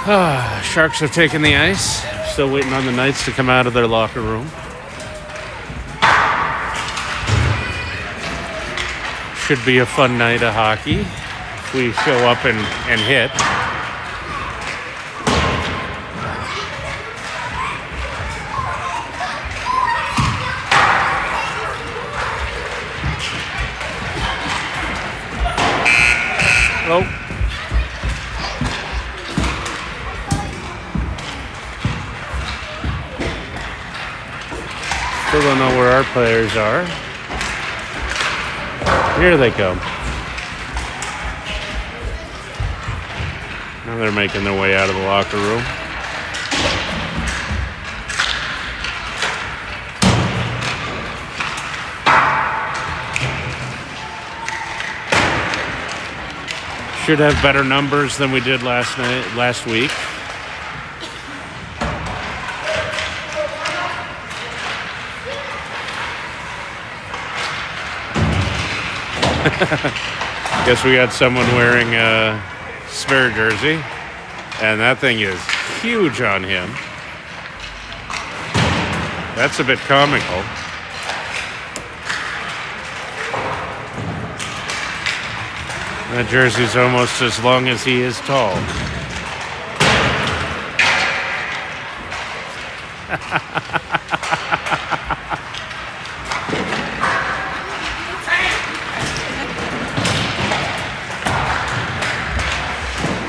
Sharks have taken the ice. Still waiting on the Knights to come out of their locker room. Should be a fun night of hockey if we show up and hit. Oh. Still don't know where our players are. Here they come. Now they're making their way out of the locker room. Should have better numbers than we did last week. Guess we got someone wearing a spare jersey, and that thing is huge on him. That's a bit comical. That jersey's almost as long as he is tall.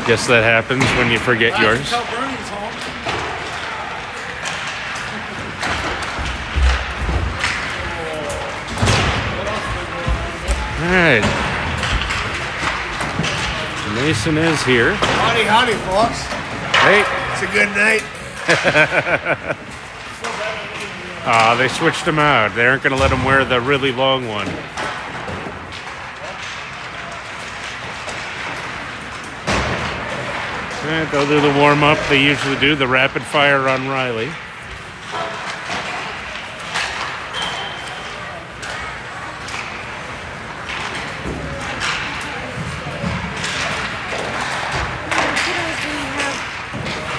Guess that happens when you forget yours. All right. Mason is here. Howdy, folks. Hey. It's a good night. They switched him out. They aren't going to let him wear the really long one. All right, they'll do the warm-up. They usually do the rapid fire on Riley.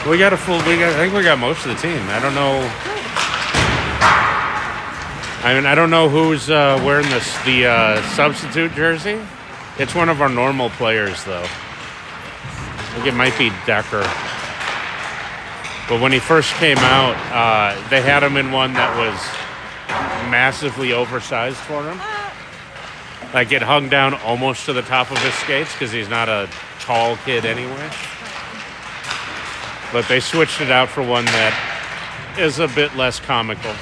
I think we got most of the team. I don't know. I don't know who's wearing the substitute jersey. It's one of our normal players, though. I think it might be Decker. But when he first came out, they had him in one that was massively oversized for him. Like it hung down almost to the top of his skates because he's not a tall kid anyway. But they switched it out for one that is a bit less comical.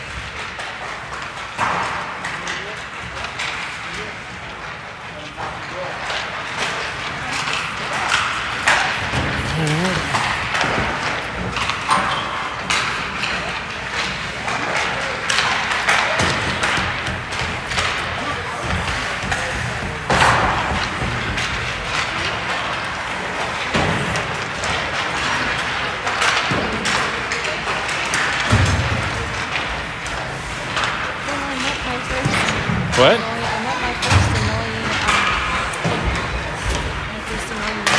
What? I met my first annoying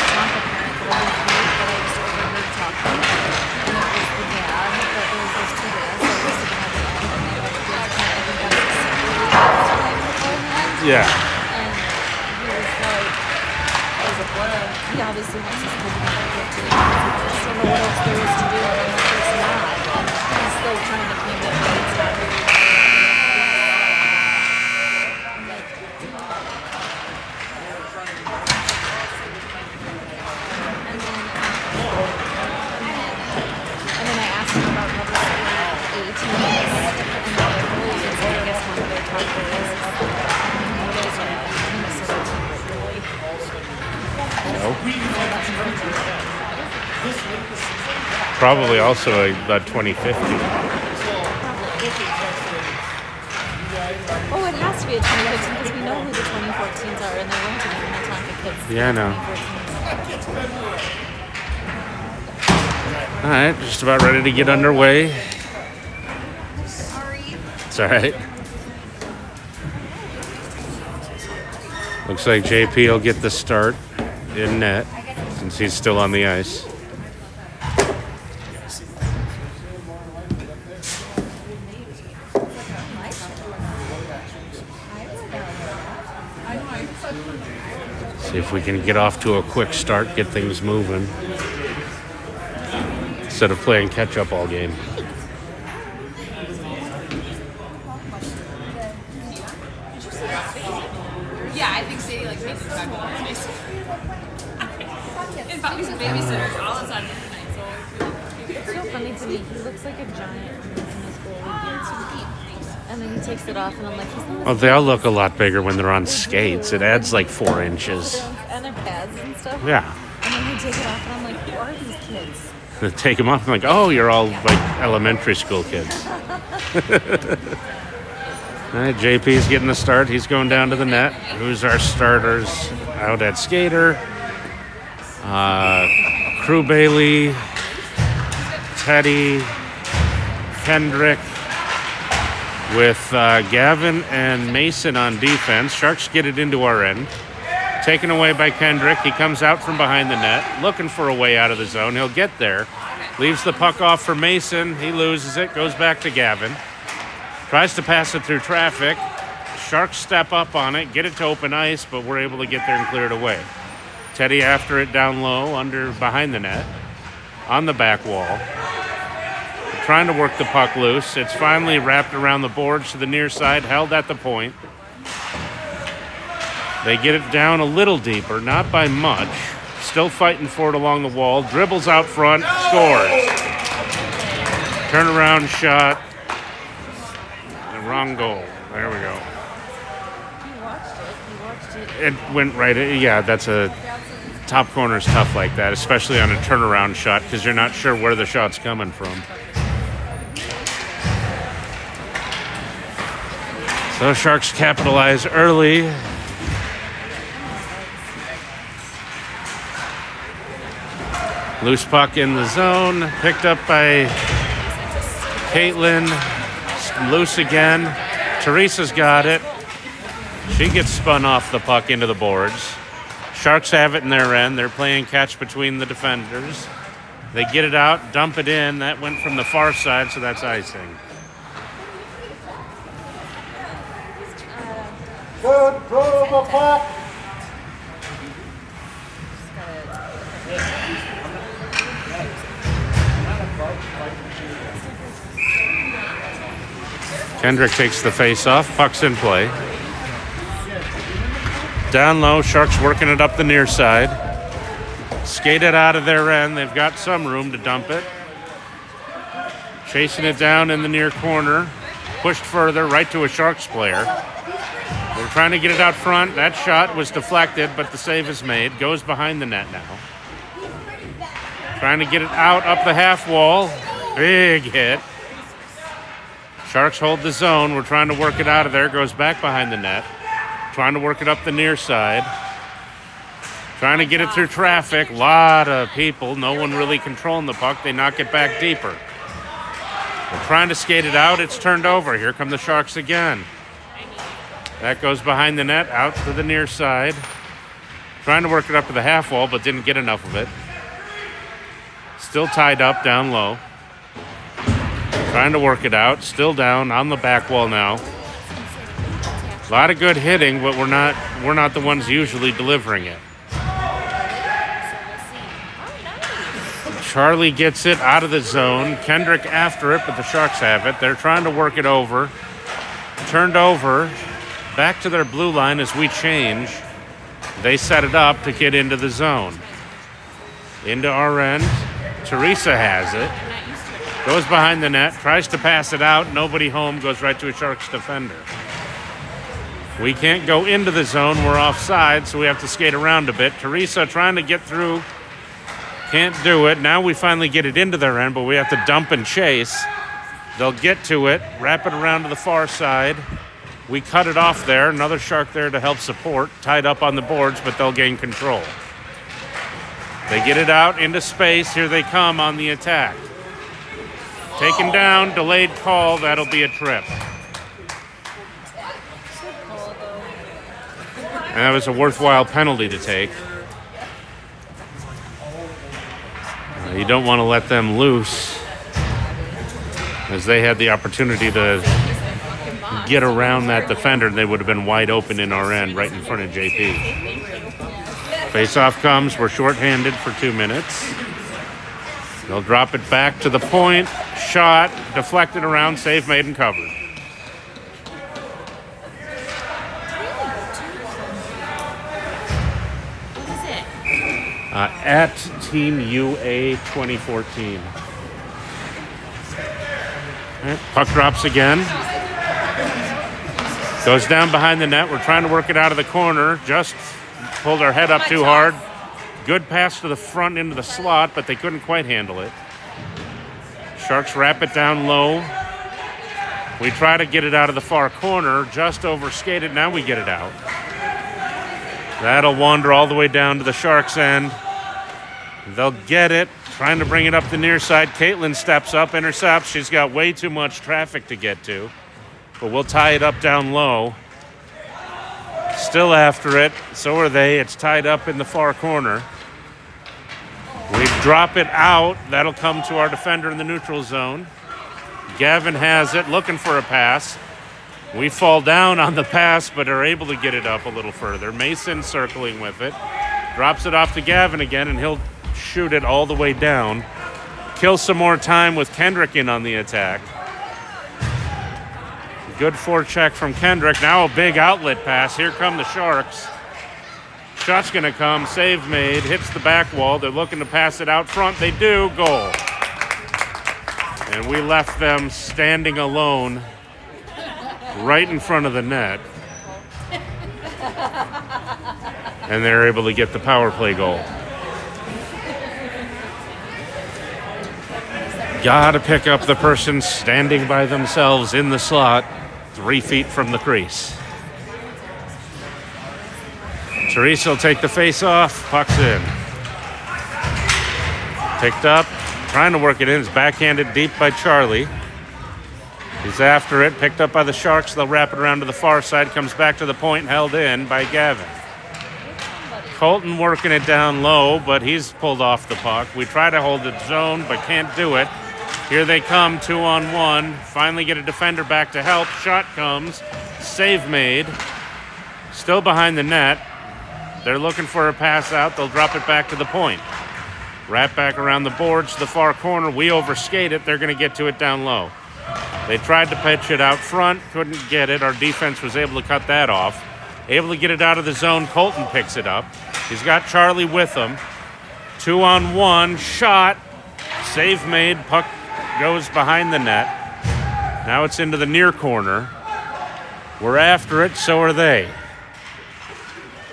Tonka parent that I didn't meet, but I just overheard talking. And it was the dad, but it was those two dads that was sitting at the end, and they like the parent, I think that was the secretary that was playing beforehand. Yeah. And he was like, he obviously wants his kid to be good too. I just don't know what else there is to do, and I'm like, it's not. And he's still trying to convince me it's not really. Probably also about 2050. Oh, it has to be a 2015 because we know who the 2014s are, and they went to the Tonka kids. Yeah, I know. All right, just about ready to get underway. Sorry. It's all right. Looks like JP will get the start in net since he's still on the ice. See if we can get off to a quick start, get things moving. Instead of playing catch-up all game. Yeah, I think Sadie like makes it back on his face. And Bobby's a babysitter all the time tonight, so It's so funny to me. He looks like a giant in his goalie gear. And then he takes it off, and I'm like, he's not. Well, they all look a lot bigger when they're on skates. It adds like 4 inches. And their pads and stuff. Yeah. And then he takes it off, and I'm like, who are these kids? They take them off. I'm like, oh, you're all like elementary school kids. All right, JP's getting the start. He's going down to the net. Who's our starters out at skater? Crew Bailey, Teddy, Kendrick, with Gavin and Mason on defense. Sharks get it into our end. Taken away by Kendrick. He comes out from behind the net, looking for a way out of the zone. He'll get there. Leaves the puck off for Mason. He loses it. Goes back to Gavin. Tries to pass it through traffic. Sharks step up on it, get it to open ice, but we're able to get there and clear it away. Teddy after it down low, behind the net, on the back wall. Trying to work the puck loose. It's finally wrapped around the boards to the near side, held at the point. They get it down a little deeper, not by much. Still fighting for it along the wall. Dribbles out front, scores. Turnaround shot. The wrong goal. There we go. He watched it. It went right. Yeah, that's a top corner's tough like that, especially on a turnaround shot because you're not sure where the shot's coming from. So Sharks capitalize early. Loose puck in the zone, picked up by Caitlin. Loose again. Teresa's got it. She gets spun off the puck into the boards. Sharks have it in their end. They're playing catch between the defenders. They get it out, dump it in. That went from the far side, so that's icing. Good throw the puck. Kendrick takes the face-off. Puck's in play. Down low, Sharks working it up the near side. Skated out of their end. They've got some room to dump it. Chasing it down in the near corner. Pushed further, right to a Sharks player. They're trying to get it out front. That shot was deflected, but the save is made. Goes behind the net now. Trying to get it out up the half wall. Big hit. Sharks hold the zone. We're trying to work it out of there. Goes back behind the net. Trying to work it up the near side. Trying to get it through traffic. Lot of people. No one really controlling the puck. They knock it back deeper. We're trying to skate it out. It's turned over. Here come the Sharks again. That goes behind the net, out to the near side. Trying to work it up to the half wall, but didn't get enough of it. Still tied up down low. Trying to work it out. Still down on the back wall now. A lot of good hitting, but we're not the ones usually delivering it. Charlie gets it out of the zone. Kendrick after it, but the Sharks have it. They're trying to work it over. Turned over. Back to their blue line as we change. They set it up to get into the zone. Into our end. Teresa has it. Goes behind the net. Tries to pass it out. Nobody home. Goes right to a Sharks defender. We can't go into the zone. We're offside, so we have to skate around a bit. Teresa trying to get through. Can't do it. Now we finally get it into their end, but we have to dump and chase. They'll get to it. Wrap it around to the far side. We cut it off there. Another Shark there to help support. Tied up on the boards, but they'll gain control. They get it out into space. Here they come on the attack. Taken down, delayed call. That'll be a trip. And that was a worthwhile penalty to take. You don't want to let them loose, as they had the opportunity to get around that defender, they would have been wide open in our end, right in front of JP. Face-off comes. We're shorthanded for 2 minutes. They'll drop it back to the point. Shot, deflected around, save made and covered. What is it? At Team UA 2014. All right, puck drops again. Goes down behind the net. We're trying to work it out of the corner. Just pulled our head up too hard. Good pass to the front into the slot, but they couldn't quite handle it. Sharks wrap it down low. We try to get it out of the far corner. Just overskated. Now we get it out. That'll wander all the way down to the Sharks' end. They'll get it. Trying to bring it up the near side. Caitlin steps up, intercepts. She's got way too much traffic to get to. But we'll tie it up down low. Still after it. So are they. It's tied up in the far corner. We drop it out. That'll come to our defender in the neutral zone. Gavin has it, looking for a pass. We fall down on the pass, but are able to get it up a little further. Mason circling with it. Drops it off to Gavin again, and he'll shoot it all the way down. Kill some more time with Kendrick in on the attack. Good forecheck from Kendrick. Now a big outlet pass. Here come the Sharks. Shot's going to come. Save made. Hits the back wall. They're looking to pass it out front. They do. Goal. And we left them standing alone right in front of the net. And they're able to get the power play goal. Gotta pick up the person standing by themselves in the slot, 3 feet from the crease. Teresa will take the face off. Puck's in. Picked up. Trying to work it in. It's backhanded deep by Charlie. He's after it. Picked up by the Sharks. They'll wrap it around to the far side. Comes back to the point. Held in by Gavin. Colton working it down low, but he's pulled off the puck. We try to hold the zone, but can't do it. Here they come, 2-on-1. Finally get a defender back to help. Shot comes. Save made. Still behind the net. They're looking for a pass out. They'll drop it back to the point. Wrap back around the boards to the far corner. We overskate it. They're going to get to it down low. They tried to pitch it out front. Couldn't get it. Our defense was able to cut that off. Able to get it out of the zone. Colton picks it up. He's got Charlie with him. 2-on-1. Shot. Save made. Puck goes behind the net. Now it's into the near corner. We're after it. So are they.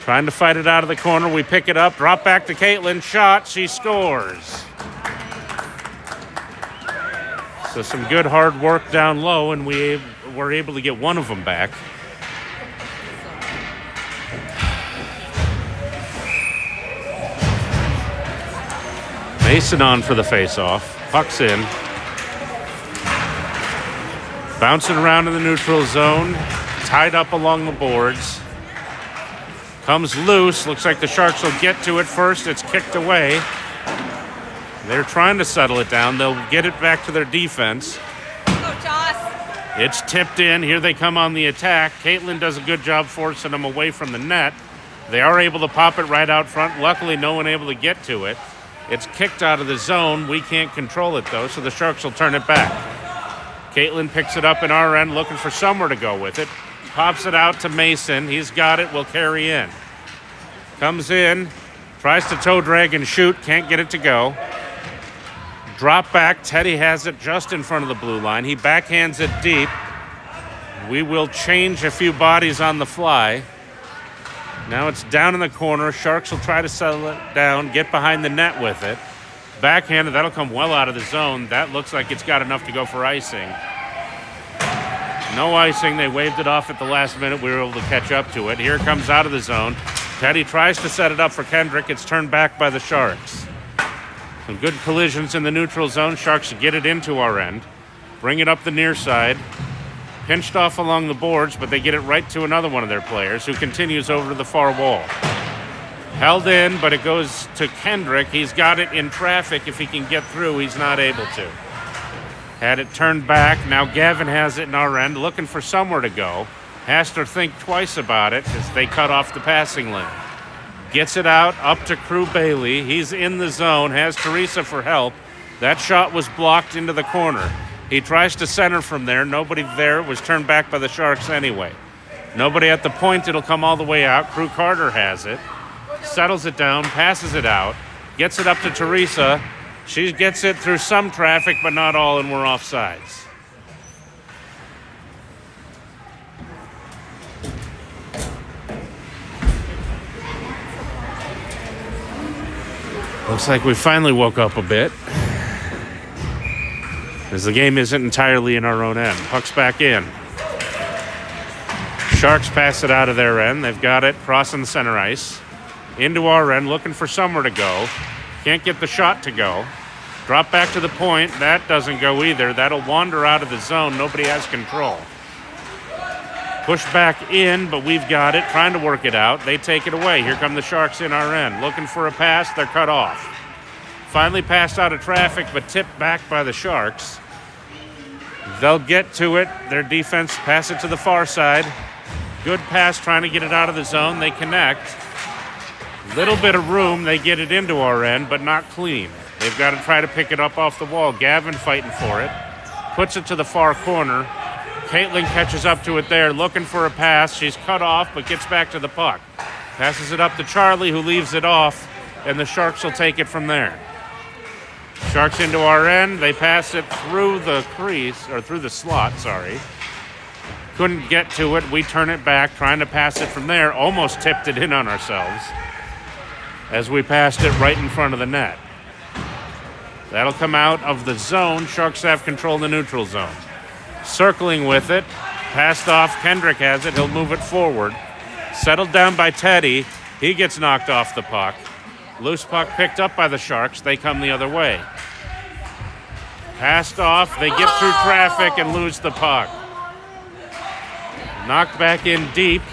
Trying to fight it out of the corner. We pick it up. Drop back to Caitlin. Shot. She scores. So some good hard work down low, and we were able to get one of them back. Mason on for the face-off. Puck's in. Bouncing around in the neutral zone. Tied up along the boards. Comes loose. Looks like the Sharks will get to it first. It's kicked away. They're trying to settle it down. They'll get it back to their defense. Go, Joss. It's tipped in. Here they come on the attack. Caitlin does a good job forcing them away from the net. They are able to pop it right out front. Luckily, no one able to get to it. It's kicked out of the zone. We can't control it, though, so the Sharks will turn it back. Caitlin picks it up in our end, looking for somewhere to go with it. Pops it out to Mason. He's got it. Will carry in. Comes in. Tries to toe drag and shoot. Can't get it to go. Drop back. Teddy has it just in front of the blue line. He backhands it deep. We will change a few bodies on the fly. Now it's down in the corner. Sharks will try to settle it down, get behind the net with it. Backhanded. That'll come well out of the zone. That looks like it's got enough to go for icing. No icing. They waved it off at the last minute. We were able to catch up to it. Here it comes out of the zone. Teddy tries to set it up for Kendrick. It's turned back by the Sharks. Some good collisions in the neutral zone. Sharks get it into our end. Bring it up the near side. Pinched off along the boards, but they get it right to another one of their players who continues over to the far wall. Held in, but it goes to Kendrick. He's got it in traffic. If he can get through, he's not able to. Had it turned back. Now Gavin has it in our end, looking for somewhere to go. Has to think twice about it as they cut off the passing lane. Gets it out, up to Crew Bailey. He's in the zone, has Teresa for help. That shot was blocked into the corner. He tries to center from there. Nobody there. It was turned back by the Sharks anyway. Nobody at the point. It'll come all the way out. Crew Carter has it. Settles it down, passes it out. Gets it up to Teresa. She gets it through some traffic, but not all, and we're offsides. Looks like we finally woke up a bit, as the game isn't entirely in our own end. Puck's back in. Sharks pass it out of their end. They've got it crossing the center ice. Into our end, looking for somewhere to go. Can't get the shot to go. Drop back to the point. That doesn't go either. That'll wander out of the zone. Nobody has control. Push back in, but we've got it. Trying to work it out. They take it away. Here come the Sharks in our end. Looking for a pass. They're cut off. Finally passed out of traffic, but tipped back by the Sharks. They'll get to it. Their defense pass it to the far side. Good pass trying to get it out of the zone. They connect. Little bit of room. They get it into our end, but not clean. They've got to try to pick it up off the wall. Gavin fighting for it. Puts it to the far corner. Caitlin catches up to it there, looking for a pass. She's cut off, but gets back to the puck. Passes it up to Charlie, who leaves it off, and the Sharks will take it from there. Sharks into our end. They pass it through the crease, or through the slot, sorry. Couldn't get to it. We turn it back, trying to pass it from there. Almost tipped it in on ourselves as we passed it right in front of the net. That'll come out of the zone. Sharks have control of the neutral zone. Circling with it. Passed off. Kendrick has it. He'll move it forward. Settled down by Teddy. He gets knocked off the puck. Loose puck picked up by the Sharks. They come the other way. Passed off. They get through traffic and lose the puck. Knocked back in deep.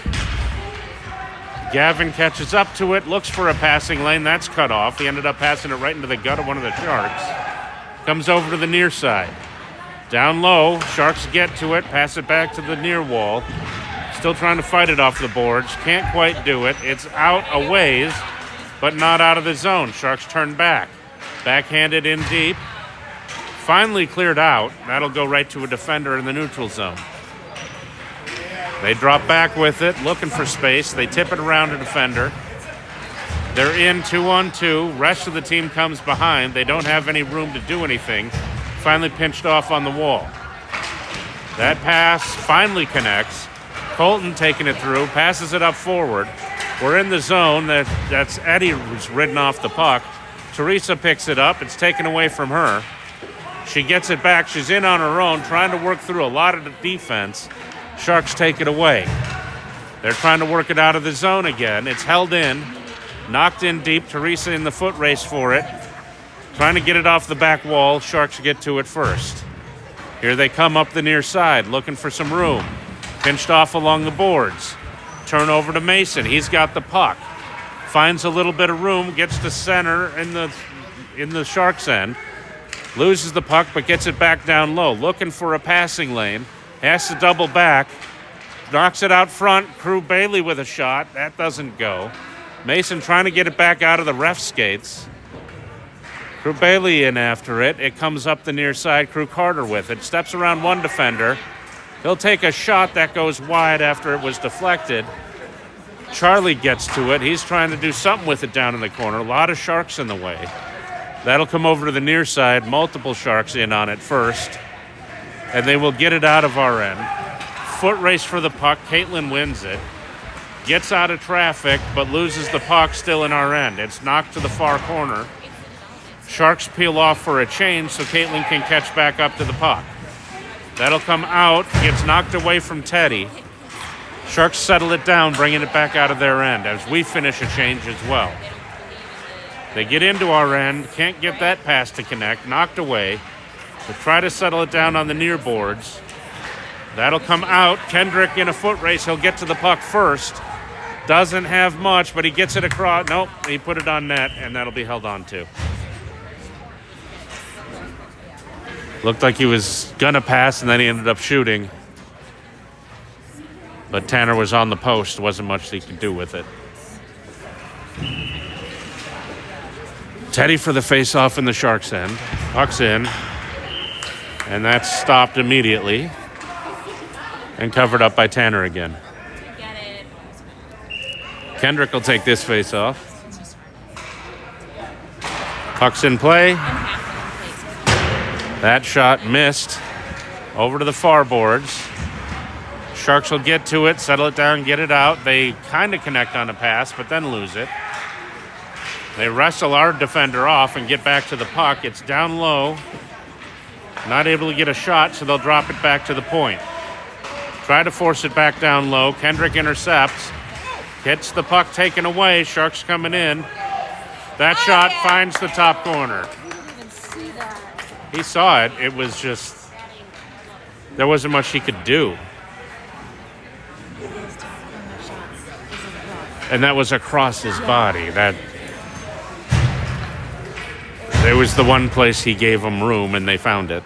Gavin catches up to it, looks for a passing lane. That's cut off. He ended up passing it right into the gut of one of the Sharks. Comes over to the near side. Down low, Sharks get to it, pass it back to the near wall. Still trying to fight it off the boards. Can't quite do it. It's out a ways, but not out of the zone. Sharks turn back. Backhanded in deep. Finally cleared out. That'll go right to a defender in the neutral zone. They drop back with it, looking for space. They tip it around a defender. They're in 2-on-2. Rest of the team comes behind. They don't have any room to do anything. Finally pinched off on the wall. That pass finally connects. Colton taking it through, passes it up forward. We're in the zone. That's Eddie who's ridden off the puck. Teresa picks it up. It's taken away from her. She gets it back. She's in on her own, trying to work through a lot of the defense. Sharks take it away. They're trying to work it out of the zone again. It's held in. Knocked in deep. Teresa in the foot race for it. Trying to get it off the back wall. Sharks get to it first. Here they come up the near side, looking for some room. Pinched off along the boards. Turn over to Mason. He's got the puck. Finds a little bit of room. Gets to center in the Sharks' end. Loses the puck, but gets it back down low. Looking for a passing lane. Has to double back. Knocks it out front. Crew Bailey with a shot. That doesn't go. Mason trying to get it back out of the ref skates. Crew Bailey in after it. It comes up the near side. Crew Carter with it. Steps around one defender. He'll take a shot that goes wide after it was deflected. Charlie gets to it. He's trying to do something with it down in the corner. A lot of Sharks in the way. That'll come over to the near side. Multiple Sharks in on it first. And they will get it out of our end. Foot race for the puck. Caitlin wins it. Gets out of traffic, but loses the puck still in our end. It's knocked to the far corner. Sharks peel off for a change so Caitlin can catch back up to the puck. That'll come out. Gets knocked away from Teddy. Sharks settle it down, bringing it back out of their end as we finish a change as well. They get into our end. Can't get that pass to connect. Knocked away. They try to settle it down on the near boards. That'll come out. Kendrick in a foot race. He'll get to the puck first. Doesn't have much, but he gets it across. Nope, he put it on net, and that'll be held on to. Looked like he was going to pass, and then he ended up shooting. But Tanner was on the post. Wasn't much he could do with it. Teddy for the face-off in the Sharks' end. Puck's in. And that's stopped immediately. And covered up by Tanner again. Get it. Kendrick will take this face-off. Puck's in play. That shot missed. Over to the far boards. Sharks will get to it, settle it down, get it out. They kind of connect on a pass, but then lose it. They wrestle our defender off and get back to the puck. It's down low. Not able to get a shot, so they'll drop it back to the point. Try to force it back down low. Kendrick intercepts. Gets the puck taken away. Sharks coming in. That shot finds the top corner. You didn't even see that. He saw it. It was just... there wasn't much he could do. Those top corner shots isn't rough. And that was across his body. That it was the one place he gave them room, and they found it.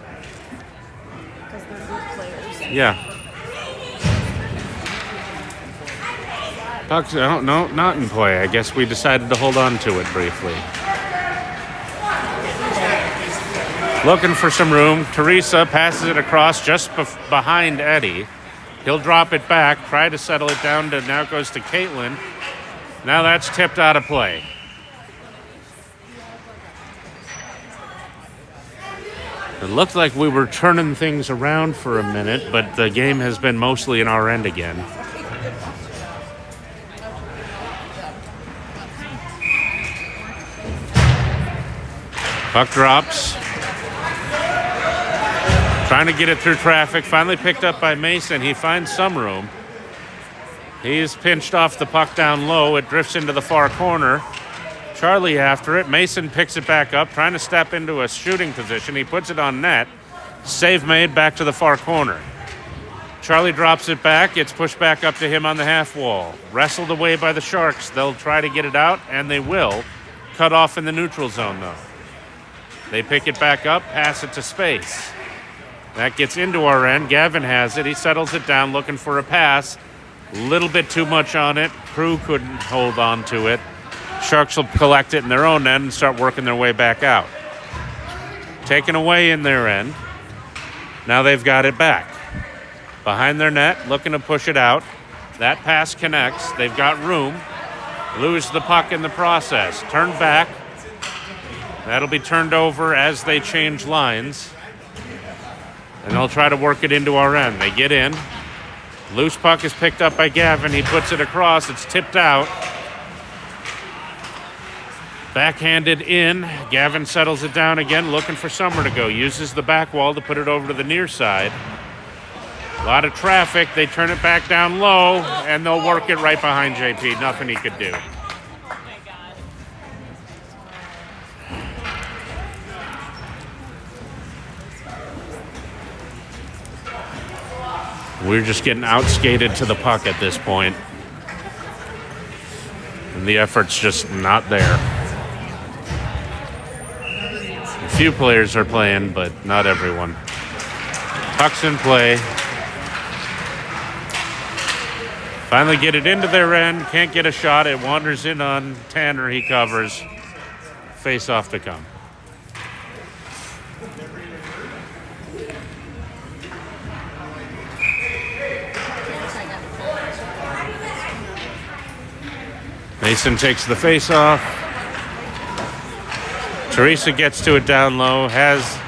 Because they're good players. Yeah. Puck's, no, not in play. I guess we decided to hold on to it briefly. Looking for some room. Teresa passes it across just behind Eddie. He'll drop it back, try to settle it down to, now it goes to Caitlin. Now that's tipped out of play. It looked like we were turning things around for a minute, but the game has been mostly in our end again. Puck drops. Trying to get it through traffic. Finally picked up by Mason. He finds some room. He's pinched off the puck down low. It drifts into the far corner. Charlie after it. Mason picks it back up, trying to step into a shooting position. He puts it on net. Save made back to the far corner. Charlie drops it back. It's pushed back up to him on the half wall. Wrestled away by the Sharks. They'll try to get it out, and they will. Cut off in the neutral zone, though. They pick it back up, pass it to space. That gets into our end. Gavin has it. He settles it down, looking for a pass. Little bit too much on it. Crew couldn't hold on to it. Sharks will collect it in their own end and start working their way back out. Taken away in their end. Now they've got it back. Behind their net, looking to push it out. That pass connects. They've got room. Lose the puck in the process. Turn back. That'll be turned over as they change lines. And they'll try to work it into our end. They get in. Loose puck is picked up by Gavin. He puts it across. It's tipped out. Backhanded in. Gavin settles it down again, looking for somewhere to go. Uses the back wall to put it over to the near side. A lot of traffic. They turn it back down low, and they'll work it right behind JP. Nothing he could do. We're just getting outskated to the puck at this point. And the effort's just not there. A few players are playing, but not everyone. Puck's in play. Finally get it into their end. Can't get a shot. It wanders in on Tanner. He covers. Face off to come. Mason takes the face off. Teresa gets to it down low. Has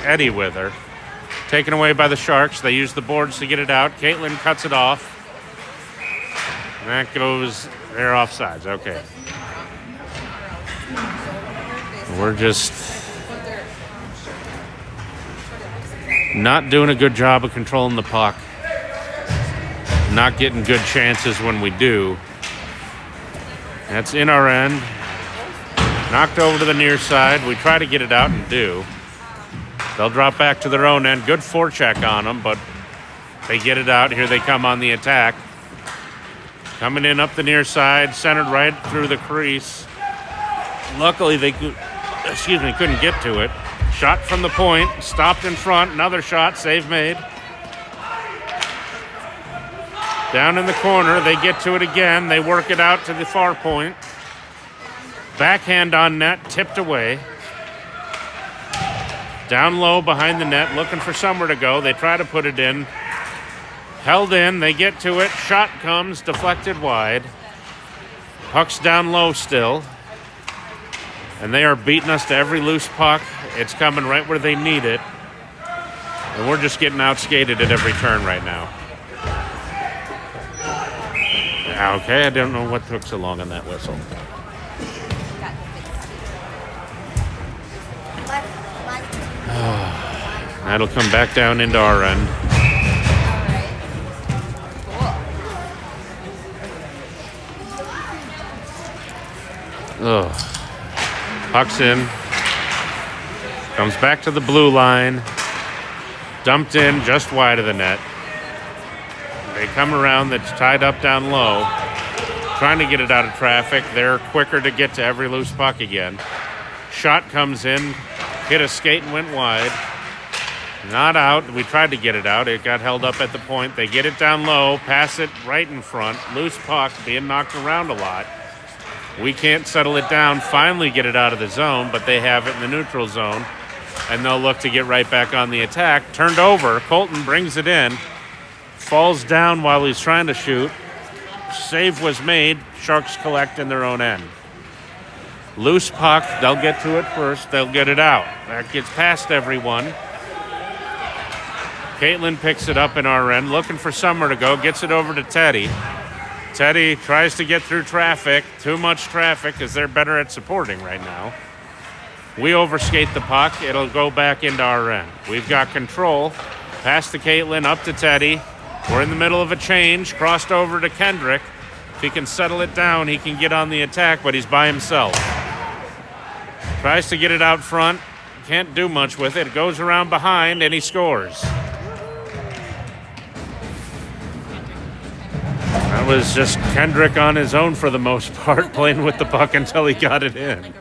Eddie with her. Taken away by the Sharks. They use the boards to get it out. Caitlin cuts it off. And that goes, they're offsides. Okay. We're just not doing a good job of controlling the puck. Not getting good chances when we do. That's in our end. Knocked over to the near side. We try to get it out and do. They'll drop back to their own end. Good forecheck on them, but they get it out. Here they come on the attack. Coming in up the near side, centered right through the crease. Luckily, they couldn't get to it. Shot from the point, stopped in front, another shot, save made. Down in the corner, they get to it again. They work it out to the far point. Backhand on net, tipped away. Down low behind the net, looking for somewhere to go. They try to put it in. Held in, they get to it. Shot comes, deflected wide. Puck's down low still. And they are beating us to every loose puck. It's coming right where they need it. And we're just getting outskated at every turn right now. Okay, I don't know what took so long on that whistle. That'll come back down into our end. Ugh. Puck's in. Comes back to the blue line. Dumped in just wide of the net. They come around, that's tied up down low. Trying to get it out of traffic. They're quicker to get to every loose puck again. Shot comes in. Hit a skate and went wide. Not out. We tried to get it out. It got held up at the point. They get it down low. Pass it right in front. Loose puck being knocked around a lot. We can't settle it down, finally get it out of the zone, but they have it in the neutral zone, and they'll look to get right back on the attack. Turned over, Colton brings it in, falls down while he's trying to shoot. Save was made, Sharks collect in their own end. Loose puck, they'll get to it first, they'll get it out. That gets past everyone. Caitlin picks it up in our end, looking for somewhere to go, gets it over to Teddy. Teddy tries to get through traffic, too much traffic because they're better at supporting right now. We overskate the puck, it'll go back into our end. We've got control, pass to Caitlin, up to Teddy. We're in the middle of a change, crossed over to Kendrick. If he can settle it down, he can get on the attack, but he's by himself. Tries to get it out front, can't do much with it. It goes around behind and he scores. That was just Kendrick on his own for the most part, playing with the puck until he got it in.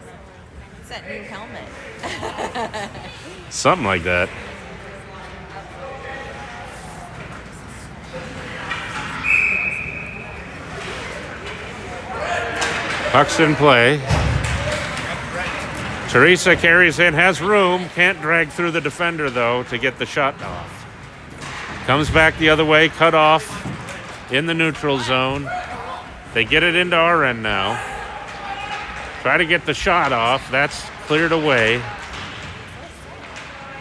It's that new helmet. Something like that. Puck's in play. Teresa carries in, has room, can't drag through the defender though to get the shot off. Comes back the other way, cut off. In the neutral zone. They get it into our end now. Try to get the shot off. That's cleared away.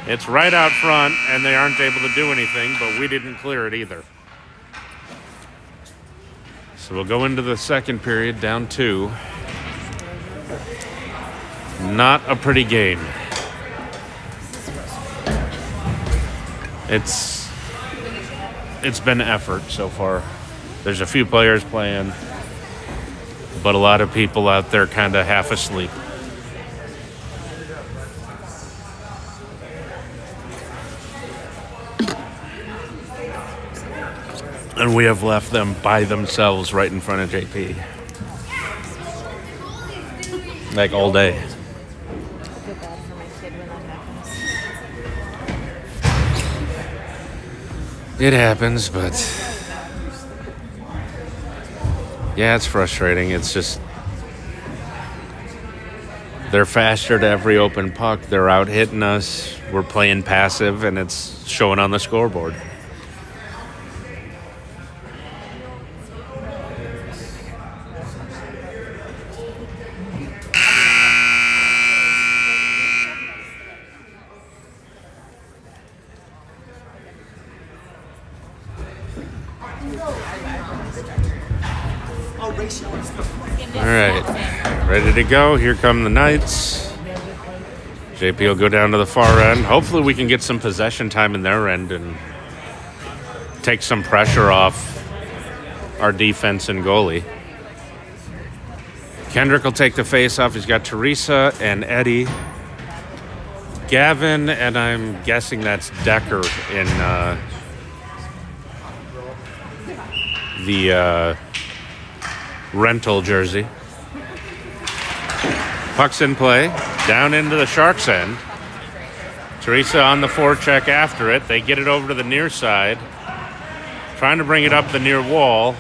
It's right out front, and they aren't able to do anything, but we didn't clear it either. So we'll go into the second period, down 2. Not a pretty game. It's been effort so far. There's a few players playing, but a lot of people out there kind of half asleep. And we have left them by themselves right in front of JP. Like all day. I feel bad for my kid when that happens. It happens, but yeah, it's frustrating. It's just they're faster to every open puck. They're out hitting us. We're playing passive, and it's showing on the scoreboard. All right, ready to go. Here come the Knights. JP will go down to the far end. Hopefully we can get some possession time in their end and take some pressure off our defense and goalie. Kendrick will take the face off. He's got Teresa and Eddie. Gavin, and I'm guessing that's Decker in the rental jersey. Puck's in play, down into the Sharks' end. Teresa on the forecheck after it. They get it over to the near side. Trying to bring it up the near wall.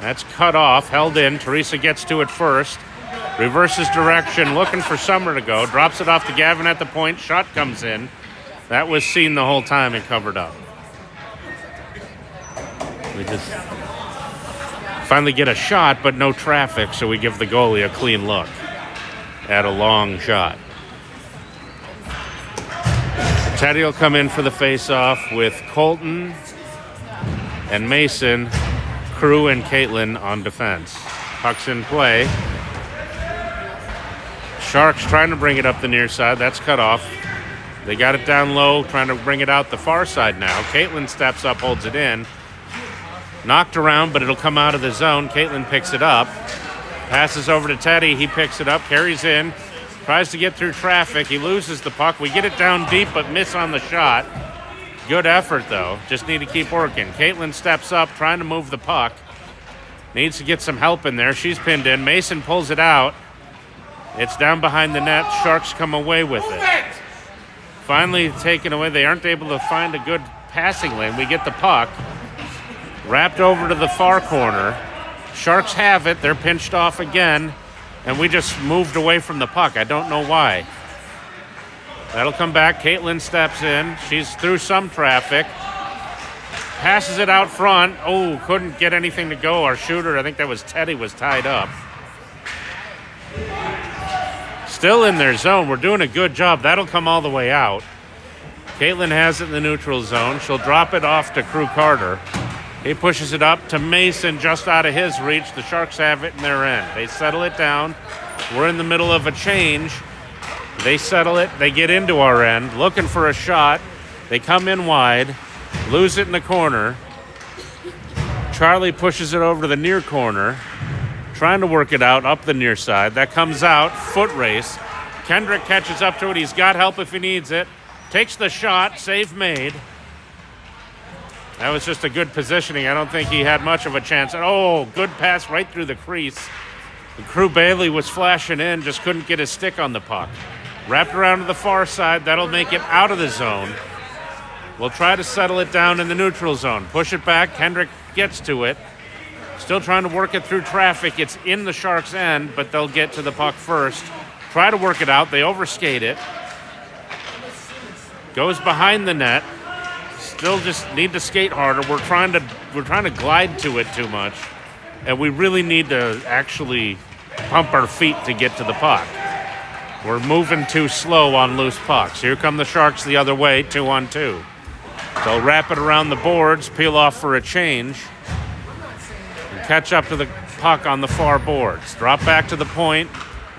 That's cut off, held in. Teresa gets to it first. Reverses direction, looking for Summer to go. Drops it off to Gavin at the point. Shot comes in. That was seen the whole time and covered up. We just finally get a shot, but no traffic, so we give the goalie a clean look at a long shot. Teddy will come in for the face-off with Colton and Mason, Crew and Caitlin on defense. Puck's in play. Sharks trying to bring it up the near side. That's cut off. They got it down low, trying to bring it out the far side now. Caitlin steps up, holds it in. Knocked around, but it'll come out of the zone. Caitlin picks it up. Passes over to Teddy. He picks it up, carries in. Tries to get through traffic. He loses the puck. We get it down deep, but miss on the shot. Good effort, though. Just need to keep working. Caitlin steps up, trying to move the puck. Needs to get some help in there. She's pinned in. Mason pulls it out. It's down behind the net. Sharks come away with it. Finally taken away. They aren't able to find a good passing lane. We get the puck. Wrapped over to the far corner. Sharks have it. They're pinched off again. And we just moved away from the puck. I don't know why. That'll come back. Caitlin steps in. She's through some traffic. Passes it out front. Oh, couldn't get anything to go. Our shooter, I think that was Teddy, was tied up. Still in their zone. We're doing a good job. That'll come all the way out. Caitlin has it in the neutral zone. She'll drop it off to Crew Carter. He pushes it up to Mason just out of his reach. The Sharks have it in their end. They settle it down. We're in the middle of a change. They settle it. They get into our end, looking for a shot. They come in wide, lose it in the corner. Charlie pushes it over to the near corner, trying to work it out up the near side. That comes out, foot race. Kendrick catches up to it. He's got help if he needs it. Takes the shot, save made. That was just a good positioning. I don't think he had much of a chance. Oh, good pass right through the crease. The Crew Bailey was flashing in, just couldn't get his stick on the puck. Wrapped around to the far side. That'll make it out of the zone. We'll try to settle it down in the neutral zone. Push it back. Kendrick gets to it. Still trying to work it through traffic. It's in the Sharks' end, but they'll get to the puck first. Try to work it out. They overskate it. Goes behind the net. Still just need to skate harder. We're trying to glide to it too much, and we really need to actually pump our feet to get to the puck. We're moving too slow on loose pucks. Here come the Sharks the other way, 2-on-2. They'll wrap it around the boards, peel off for a change, and catch up to the puck on the far boards. Drop back to the point,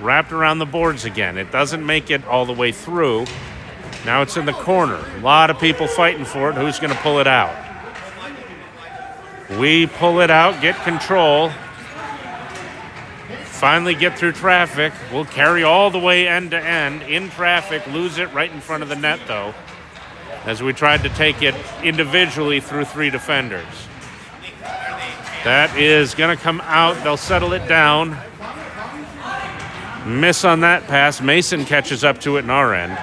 wrapped around the boards again. It doesn't make it all the way through. Now it's in the corner. A lot of people fighting for it. Who's going to pull it out? We pull it out, get control. Finally get through traffic. We'll carry all the way end to end in traffic. Lose it right in front of the net, though, as we tried to take it individually through 3 defenders. That is going to come out. They'll settle it down. Miss on that pass. Mason catches up to it in our end.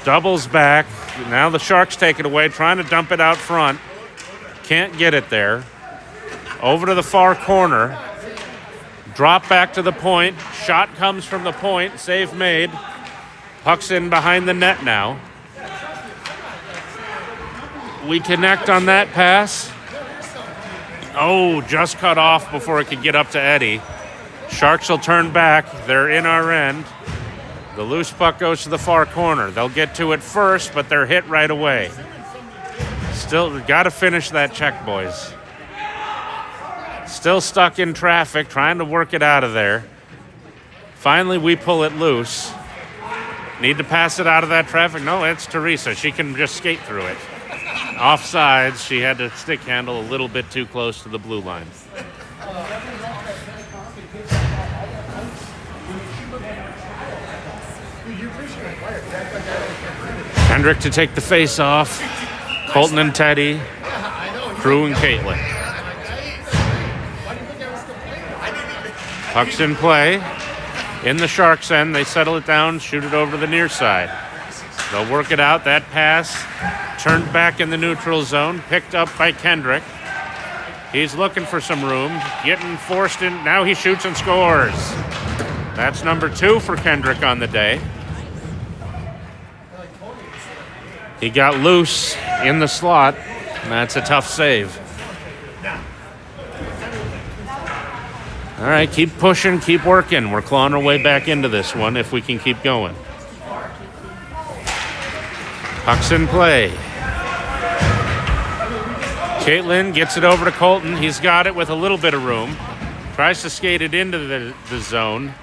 Doubles back. Now the Sharks take it away, trying to dump it out front. Can't get it there. Over to the far corner. Drop back to the point. Shot comes from the point. Save made. Puck's in behind the net now. We connect on that pass. Oh, just cut off before it could get up to Eddie. Sharks will turn back. They're in our end. The loose puck goes to the far corner. They'll get to it first, but they're hit right away. Still, got to finish that check, boys. Still stuck in traffic, trying to work it out of there. Finally, we pull it loose. Need to pass it out of that traffic. No, it's Teresa. She can just skate through it. Offsides, she had to stick handle a little bit too close to the blue line. Kendrick to take the face off. Colton and Teddy. Crew and Caitlin. Puck's in play. In the Sharks' end, they settle it down, shoot it over to the near side. They'll work it out. That pass turned back in the neutral zone, picked up by Kendrick. He's looking for some room, getting forced in. Now he shoots and scores. That's number 2 for Kendrick on the day. He got loose in the slot, and that's a tough save. All right, keep pushing, keep working. We're clawing our way back into this one if we can keep going. Puck's in play. Caitlin gets it over to Colton. He's got it with a little bit of room. Tries to skate it into the zone.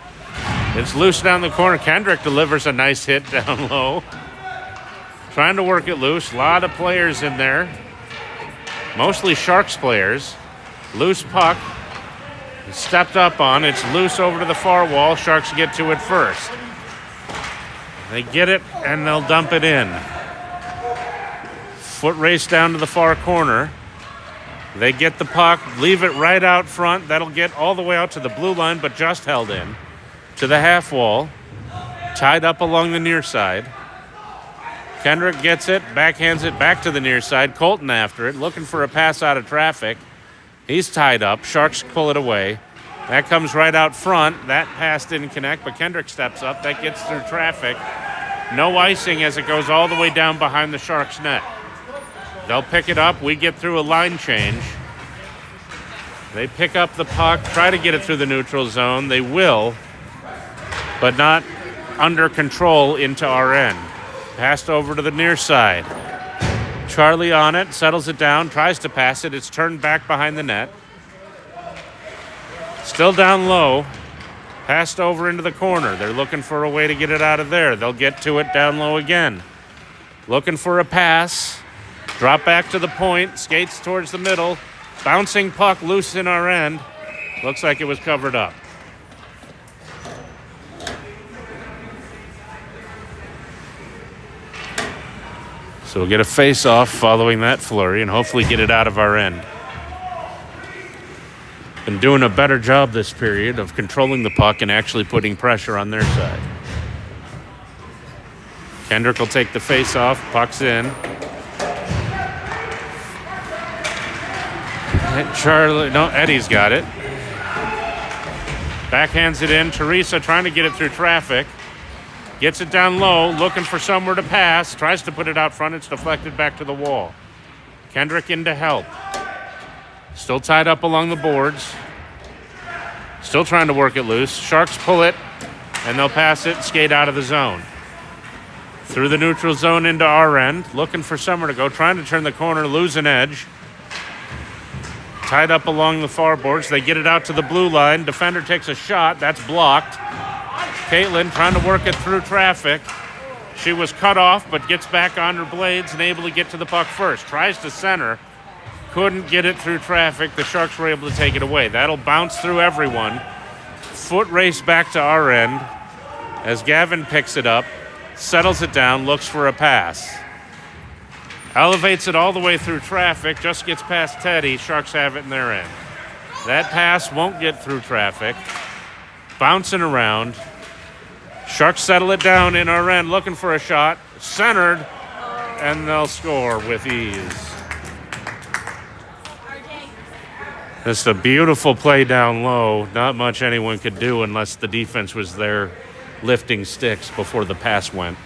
It's loose down the corner. Kendrick delivers a nice hit down low. Trying to work it loose. A lot of players in there. Mostly Sharks players. Loose puck. Stepped up on. It's loose over to the far wall. Sharks get to it first. They get it, and they'll dump it in. Foot race down to the far corner. They get the puck, leave it right out front. That'll get all the way out to the blue line, but just held in. To the half wall. Tied up along the near side. Kendrick gets it, backhands it back to the near side. Colton after it, looking for a pass out of traffic. He's tied up. Sharks pull it away. That comes right out front. That pass didn't connect, but Kendrick steps up. That gets through traffic. No icing as it goes all the way down behind the Sharks' net. They'll pick it up. We get through a line change. They pick up the puck, try to get it through the neutral zone. They will, but not under control into our end. Passed over to the near side. Charlie on it, settles it down, tries to pass it. It's turned back behind the net. Still down low. Passed over into the corner. They're looking for a way to get it out of there. They'll get to it down low again. Looking for a pass. Drop back to the point. Skates towards the middle. Bouncing puck loose in our end. Looks like it was covered up. So we'll get a face-off following that flurry and hopefully get it out of our end. Been doing a better job this period of controlling the puck and actually putting pressure on their side. Kendrick will take the face-off. Puck's in. Eddie's got it. Backhands it in. Teresa trying to get it through traffic. Gets it down low, looking for somewhere to pass. Tries to put it out front. It's deflected back to the wall. Kendrick in to help. Still tied up along the boards. Still trying to work it loose. Sharks pull it, and they'll pass it, skate out of the zone. Through the neutral zone into our end. Looking for somewhere to go. Trying to turn the corner, lose an edge. Tied up along the far boards. They get it out to the blue line. Defender takes a shot. That's blocked. Caitlin trying to work it through traffic. She was cut off, but gets back on her blades and able to get to the puck first. Tries to center. Couldn't get it through traffic. The Sharks were able to take it away. That'll bounce through everyone. Foot race back to our end as Gavin picks it up, settles it down, looks for a pass. Elevates it all the way through traffic, just gets past Teddy. Sharks have it in their end. That pass won't get through traffic. Bouncing around. Sharks settle it down in our end, looking for a shot. Centered, and they'll score with ease. It's a beautiful play down low. Not much anyone could do unless the defense was there lifting sticks before the pass went.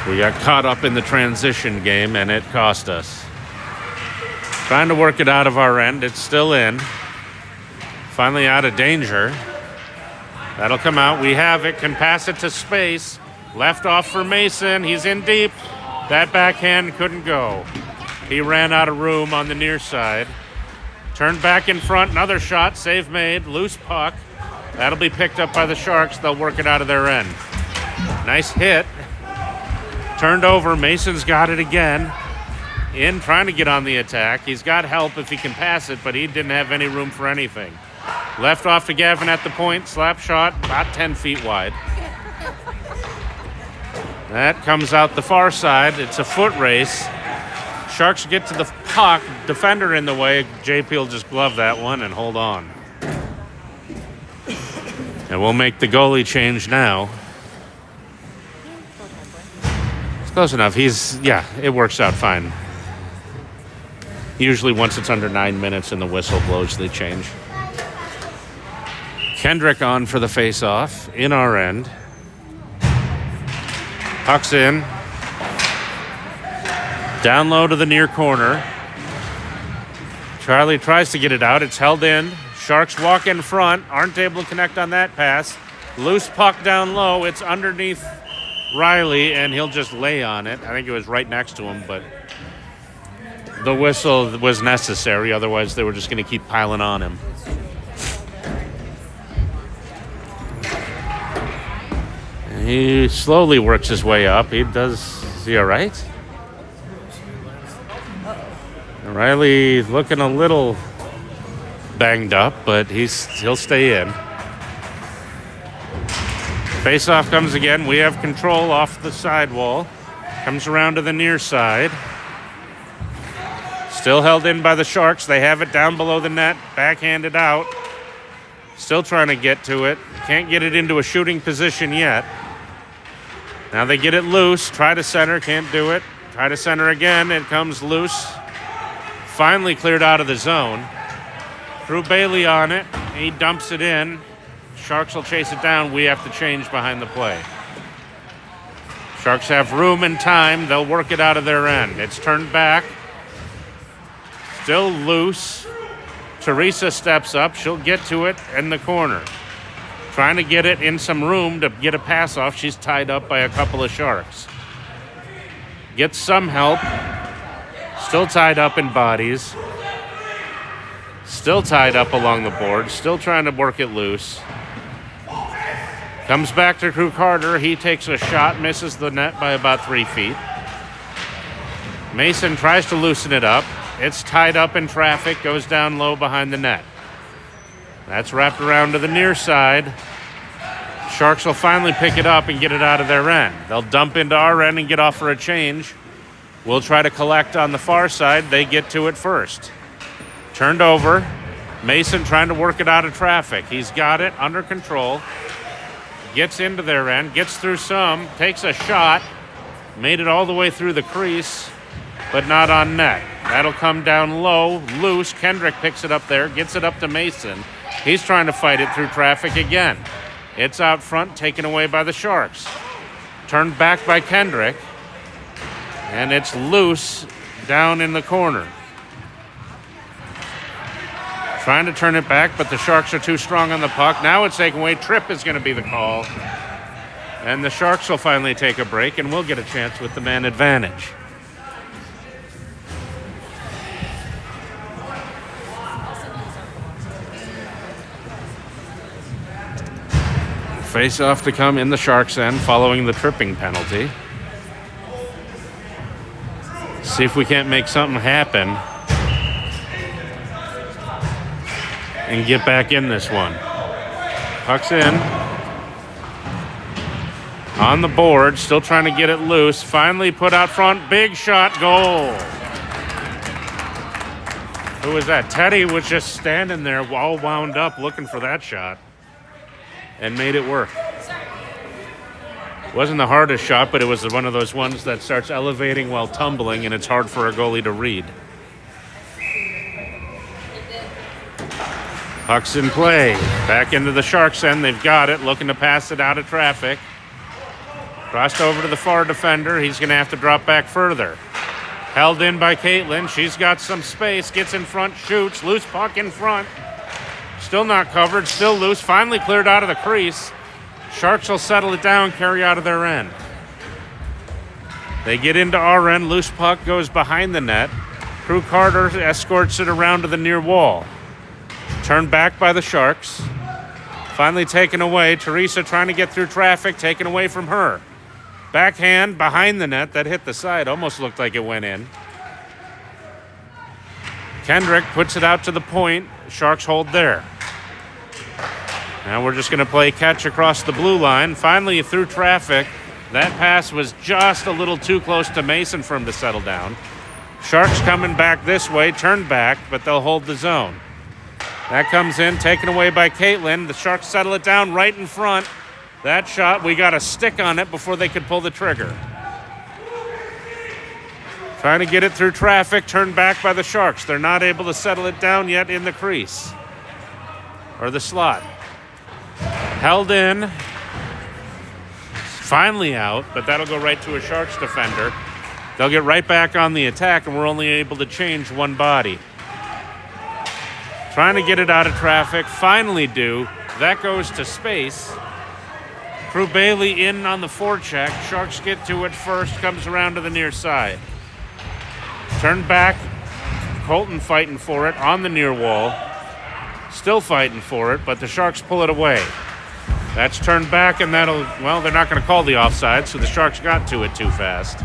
We got caught up in the transition game, and it cost us. Trying to work it out of our end. It's still in. Finally out of danger. That'll come out. We have it. Can pass it to space. Left off for Mason. He's in deep. That backhand couldn't go. He ran out of room on the near side. Turned back in front. Another shot. Save made. Loose puck. That'll be picked up by the Sharks. They'll work it out of their end. Nice hit. Turned over. Mason's got it again. In trying to get on the attack. He's got help if he can pass it, but he didn't have any room for anything. Left off to Gavin at the point. Slap shot. About 10 feet wide. That comes out the far side. It's a foot race. Sharks get to the puck. Defender in the way. JP will just glove that one and hold on. And we'll make the goalie change now. It's close enough. It works out fine. Usually once it's under 9 minutes and the whistle blows, they change. Kendrick on for the face-off in our end. Puck's in. Down low to the near corner. Charlie tries to get it out. It's held in. Sharks walk in front. Aren't able to connect on that pass. Loose puck down low. It's underneath Riley, and he'll just lay on it. I think it was right next to him, but the whistle was necessary. Otherwise, they were just going to keep piling on him. And he slowly works his way up. Is he all right? Riley looking a little banged up, but he'll stay in. Face-off comes again. We have control off the sidewall. Comes around to the near side. Still held in by the Sharks. They have it down below the net. Backhanded out. Still trying to get to it. Can't get it into a shooting position yet. Now they get it loose. Try to center. Can't do it. Try to center again. It comes loose. Finally cleared out of the zone. Drew Bailey on it. He dumps it in. Sharks will chase it down. We have to change behind the play. Sharks have room and time. They'll work it out of their end. It's turned back. Still loose. Teresa steps up. She'll get to it in the corner. Trying to get it in some room to get a pass off. She's tied up by a couple of Sharks. Gets some help. Still tied up in bodies. Still tied up along the board. Still trying to work it loose. Comes back to Crew Carter. He takes a shot, misses the net by about 3 feet. Mason tries to loosen it up. It's tied up in traffic, goes down low behind the net. That's wrapped around to the near side. Sharks will finally pick it up and get it out of their end. They'll dump into our end and get off for a change. We'll try to collect on the far side. They get to it first. Turned over. Mason trying to work it out of traffic. He's got it under control. Gets into their end, gets through some, takes a shot, made it all the way through the crease, but not on net. That'll come down low, loose. Kendrick picks it up there, gets it up to Mason. He's trying to fight it through traffic again. It's out front, taken away by the Sharks. Turned back by Kendrick, and it's loose down in the corner. Trying to turn it back, but the Sharks are too strong on the puck. Now it's taken away. Trip is going to be the call. And the Sharks will finally take a break, and we'll get a chance with the man advantage. Face-off to come in the Sharks' end following the tripping penalty. See if we can't make something happen and get back in this one. Puck's in. On the board, still trying to get it loose. Finally put out front, big shot, goal. Who was that? Teddy was just standing there all wound up looking for that shot and made it work. Wasn't the hardest shot, but it was one of those ones that starts elevating while tumbling, and it's hard for a goalie to read. Puck's in play. Back into the Sharks' end. They've got it. Looking to pass it out of traffic. Crossed over to the far defender. He's going to have to drop back further. Held in by Caitlin. She's got some space. Gets in front. Shoots. Loose puck in front. Still not covered. Still loose. Finally cleared out of the crease. Sharks will settle it down. Carry out of their end. They get into our end. Loose puck goes behind the net. Crew Carter escorts it around to the near wall. Turned back by the Sharks. Finally taken away. Teresa trying to get through traffic. Taken away from her. Backhand behind the net. That hit the side. Almost looked like it went in. Kendrick puts it out to the point. Sharks hold there. Now we're just going to play catch across the blue line. Finally through traffic. That pass was just a little too close to Mason for him to settle down. Sharks coming back this way. Turned back, but they'll hold the zone. That comes in, taken away by Caitlin. The Sharks settle it down right in front. That shot, we got a stick on it before they could pull the trigger. Trying to get it through traffic, turned back by the Sharks. They're not able to settle it down yet in the crease. Or the slot. Held in. Finally out, but that'll go right to a Sharks defender. They'll get right back on the attack, and we're only able to change one body. Trying to get it out of traffic, finally do. That goes to space. Crew Bailey in on the forecheck. Sharks get to it first, comes around to the near side. Turned back, Colton fighting for it on the near wall. Still fighting for it, but the Sharks pull it away. That's turned back, and that'll, well, they're not going to call the offside, so the Sharks got to it too fast.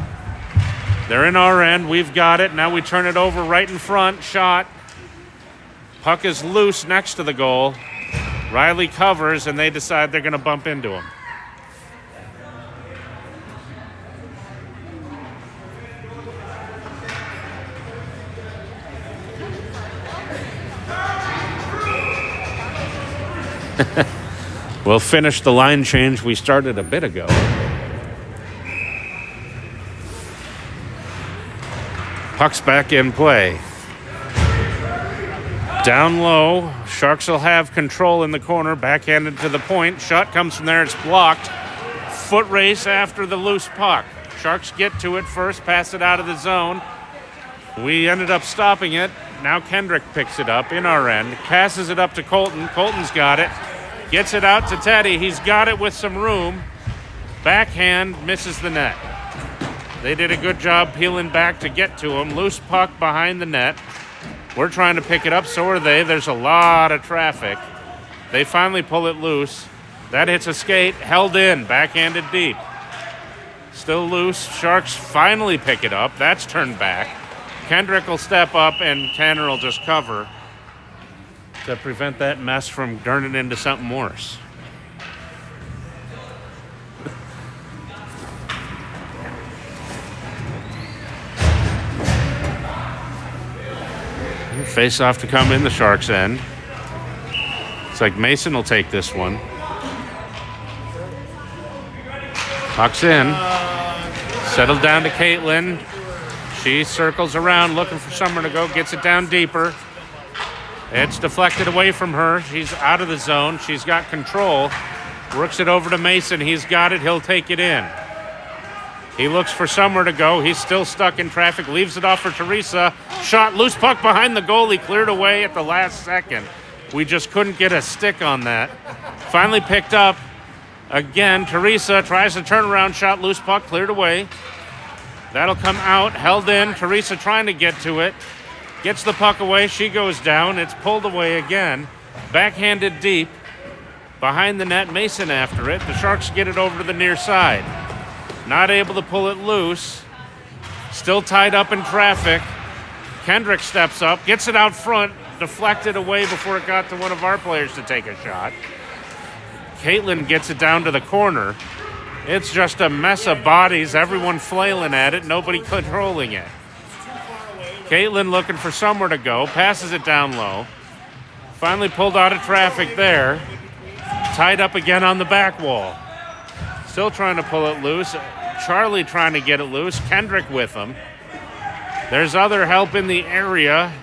They're in our end. We've got it. Now we turn it over right in front. Shot. Puck is loose next to the goal. Riley covers, and they decide they're going to bump into him. We'll finish the line change we started a bit ago. Puck's back in play. Down low. Sharks will have control in the corner. Backhanded to the point. Shot comes from there. It's blocked. Foot race after the loose puck. Sharks get to it first. Pass it out of the zone. We ended up stopping it. Now Kendrick picks it up in our end. Passes it up to Colton. Colton's got it. Gets it out to Teddy. He's got it with some room. Backhand misses the net. They did a good job peeling back to get to him. Loose puck behind the net. We're trying to pick it up, so are they. There's a lot of traffic. They finally pull it loose. That hits a skate, held in, backhanded deep. Still loose. Sharks finally pick it up. That's turned back. Kendrick will step up, and Tanner will just cover to prevent that mess from turning into something worse. Face off to come in the Sharks' end. It's like Mason will take this one. Puck's in. Settled down to Caitlin. She circles around looking for somewhere to go. Gets it down deeper. It's deflected away from her. She's out of the zone. She's got control. Works it over to Mason. He's got it. He'll take it in. He looks for somewhere to go. He's still stuck in traffic. Leaves it off for Teresa. Shot, loose puck behind the goal. He cleared away at the last second. We just couldn't get a stick on that. Finally picked up. Again, Teresa tries to turn around. Shot, loose puck, cleared away. That'll come out. Held in. Teresa trying to get to it. Gets the puck away. She goes down. It's pulled away again. Backhanded deep. Behind the net. Mason after it. The Sharks get it over to the near side. Not able to pull it loose. Still tied up in traffic. Kendrick steps up, gets it out front, deflected away before it got to one of our players to take a shot. Caitlin gets it down to the corner. It's just a mess of bodies, everyone flailing at it, nobody controlling it. Caitlin looking for somewhere to go, passes it down low. Finally pulled out of traffic there. Tied up again on the back wall. Still trying to pull it loose. Charlie trying to get it loose. Kendrick with him. There's other help in the area.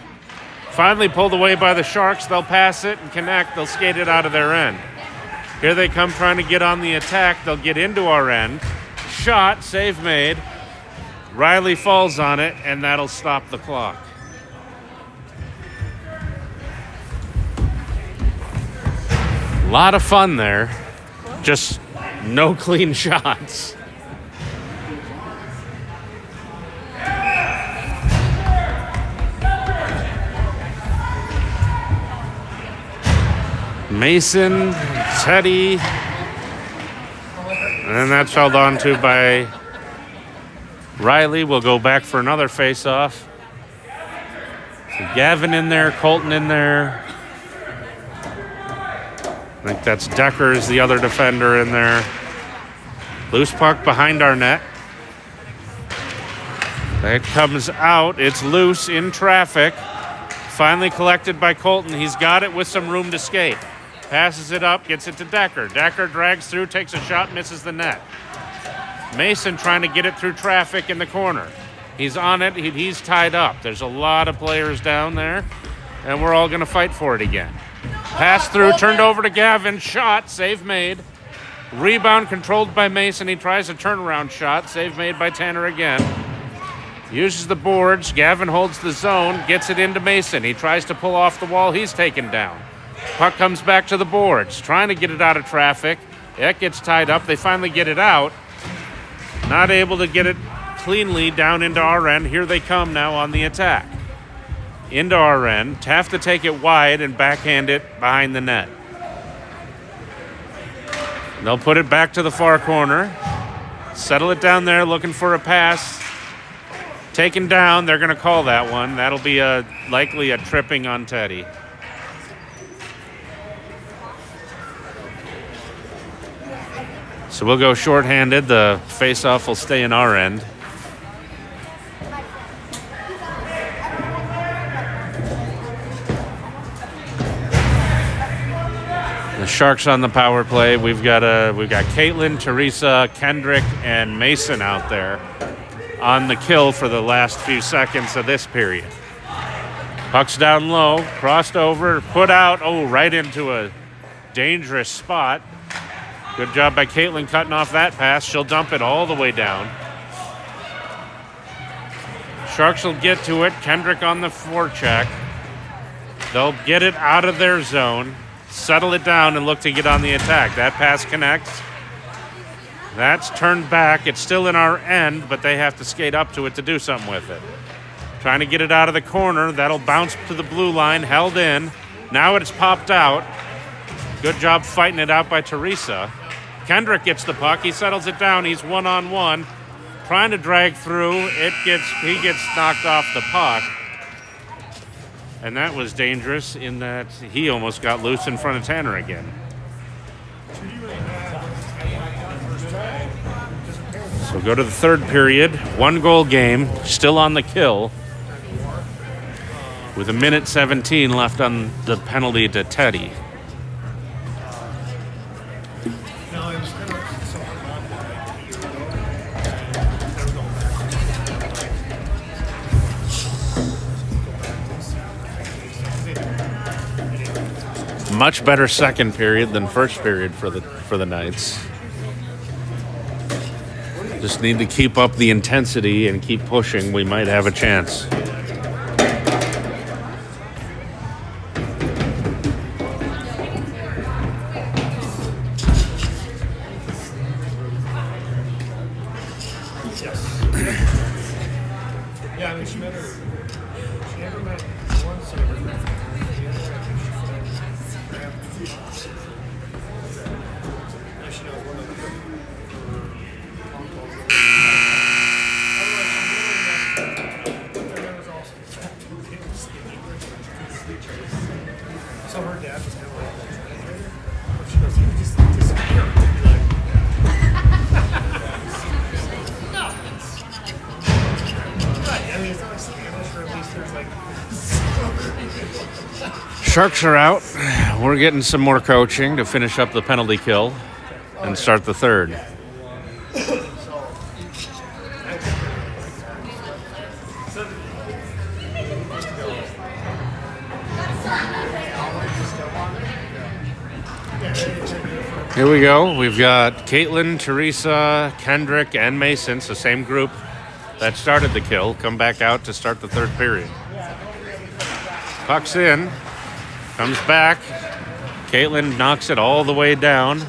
Finally pulled away by the Sharks. They'll pass it and connect. They'll skate it out of their end. Here they come trying to get on the attack. They'll get into our end. Shot, save made. Riley falls on it, and that'll stop the clock. A lot of fun there. Just no clean shots. Mason, Teddy, and then that's held on to by Riley. We'll go back for another face-off. So Gavin in there, Colton in there. I think that's Decker is the other defender in there. Loose puck behind our net. That comes out. It's loose in traffic. Finally collected by Colton. He's got it with some room to skate. Passes it up, gets it to Decker. Decker drags through, takes a shot, misses the net. Mason trying to get it through traffic in the corner. He's on it. He's tied up. There's a lot of players down there, and we're all going to fight for it again. Pass through, turned over to Gavin. Shot, save made. Rebound controlled by Mason. He tries a turnaround shot. Save made by Tanner again. Uses the boards. Gavin holds the zone, gets it into Mason. He tries to pull off the wall. He's taken down. Puck comes back to the boards, trying to get it out of traffic. It gets tied up. They finally get it out. Not able to get it cleanly down into our end. Here they come now on the attack. Into our end. Have to take it wide and backhand it behind the net. They'll put it back to the far corner. Settle it down there, looking for a pass. Taken down. They're going to call that one. That'll be likely a tripping on Teddy. So we'll go shorthanded. The face-off will stay in our end. The Sharks on the power play. We've got Caitlin, Teresa, Kendrick, and Mason out there on the kill for the last few seconds of this period. Puck's down low, crossed over, put out, right into a dangerous spot. Good job by Caitlin cutting off that pass. She'll dump it all the way down. Sharks will get to it. Kendrick on the forecheck. They'll get it out of their zone, settle it down, and look to get on the attack. That pass connects. That's turned back. It's still in our end, but they have to skate up to it to do something with it. Trying to get it out of the corner. That'll bounce to the blue line, held in. Now it's popped out. Good job fighting it out by Teresa. Kendrick gets the puck. He settles it down. He's one-on-one. Trying to drag through. He gets knocked off the puck. And that was dangerous in that he almost got loose in front of Tanner again. So go to the third period. 1-goal game. Still on the kill. With 1:17 left on the penalty to Teddy. Much better second period than first period for the Knights. Just need to keep up the intensity and keep pushing. We might have a chance. Yeah, I mean, she never met one server. She knows one of them. So her dad was kind of like, she goes, he would just disappear. He'd be like, no. Right, I mean, it's not like Spanish, or at least there's like. Sharks are out. We're getting some more coaching to finish up the penalty kill and start the third. Here we go. We've got Caitlin, Teresa, Kendrick, and Mason, so same group that started the kill, come back out to start the third period. Puck's in, comes back. Caitlin knocks it all the way down.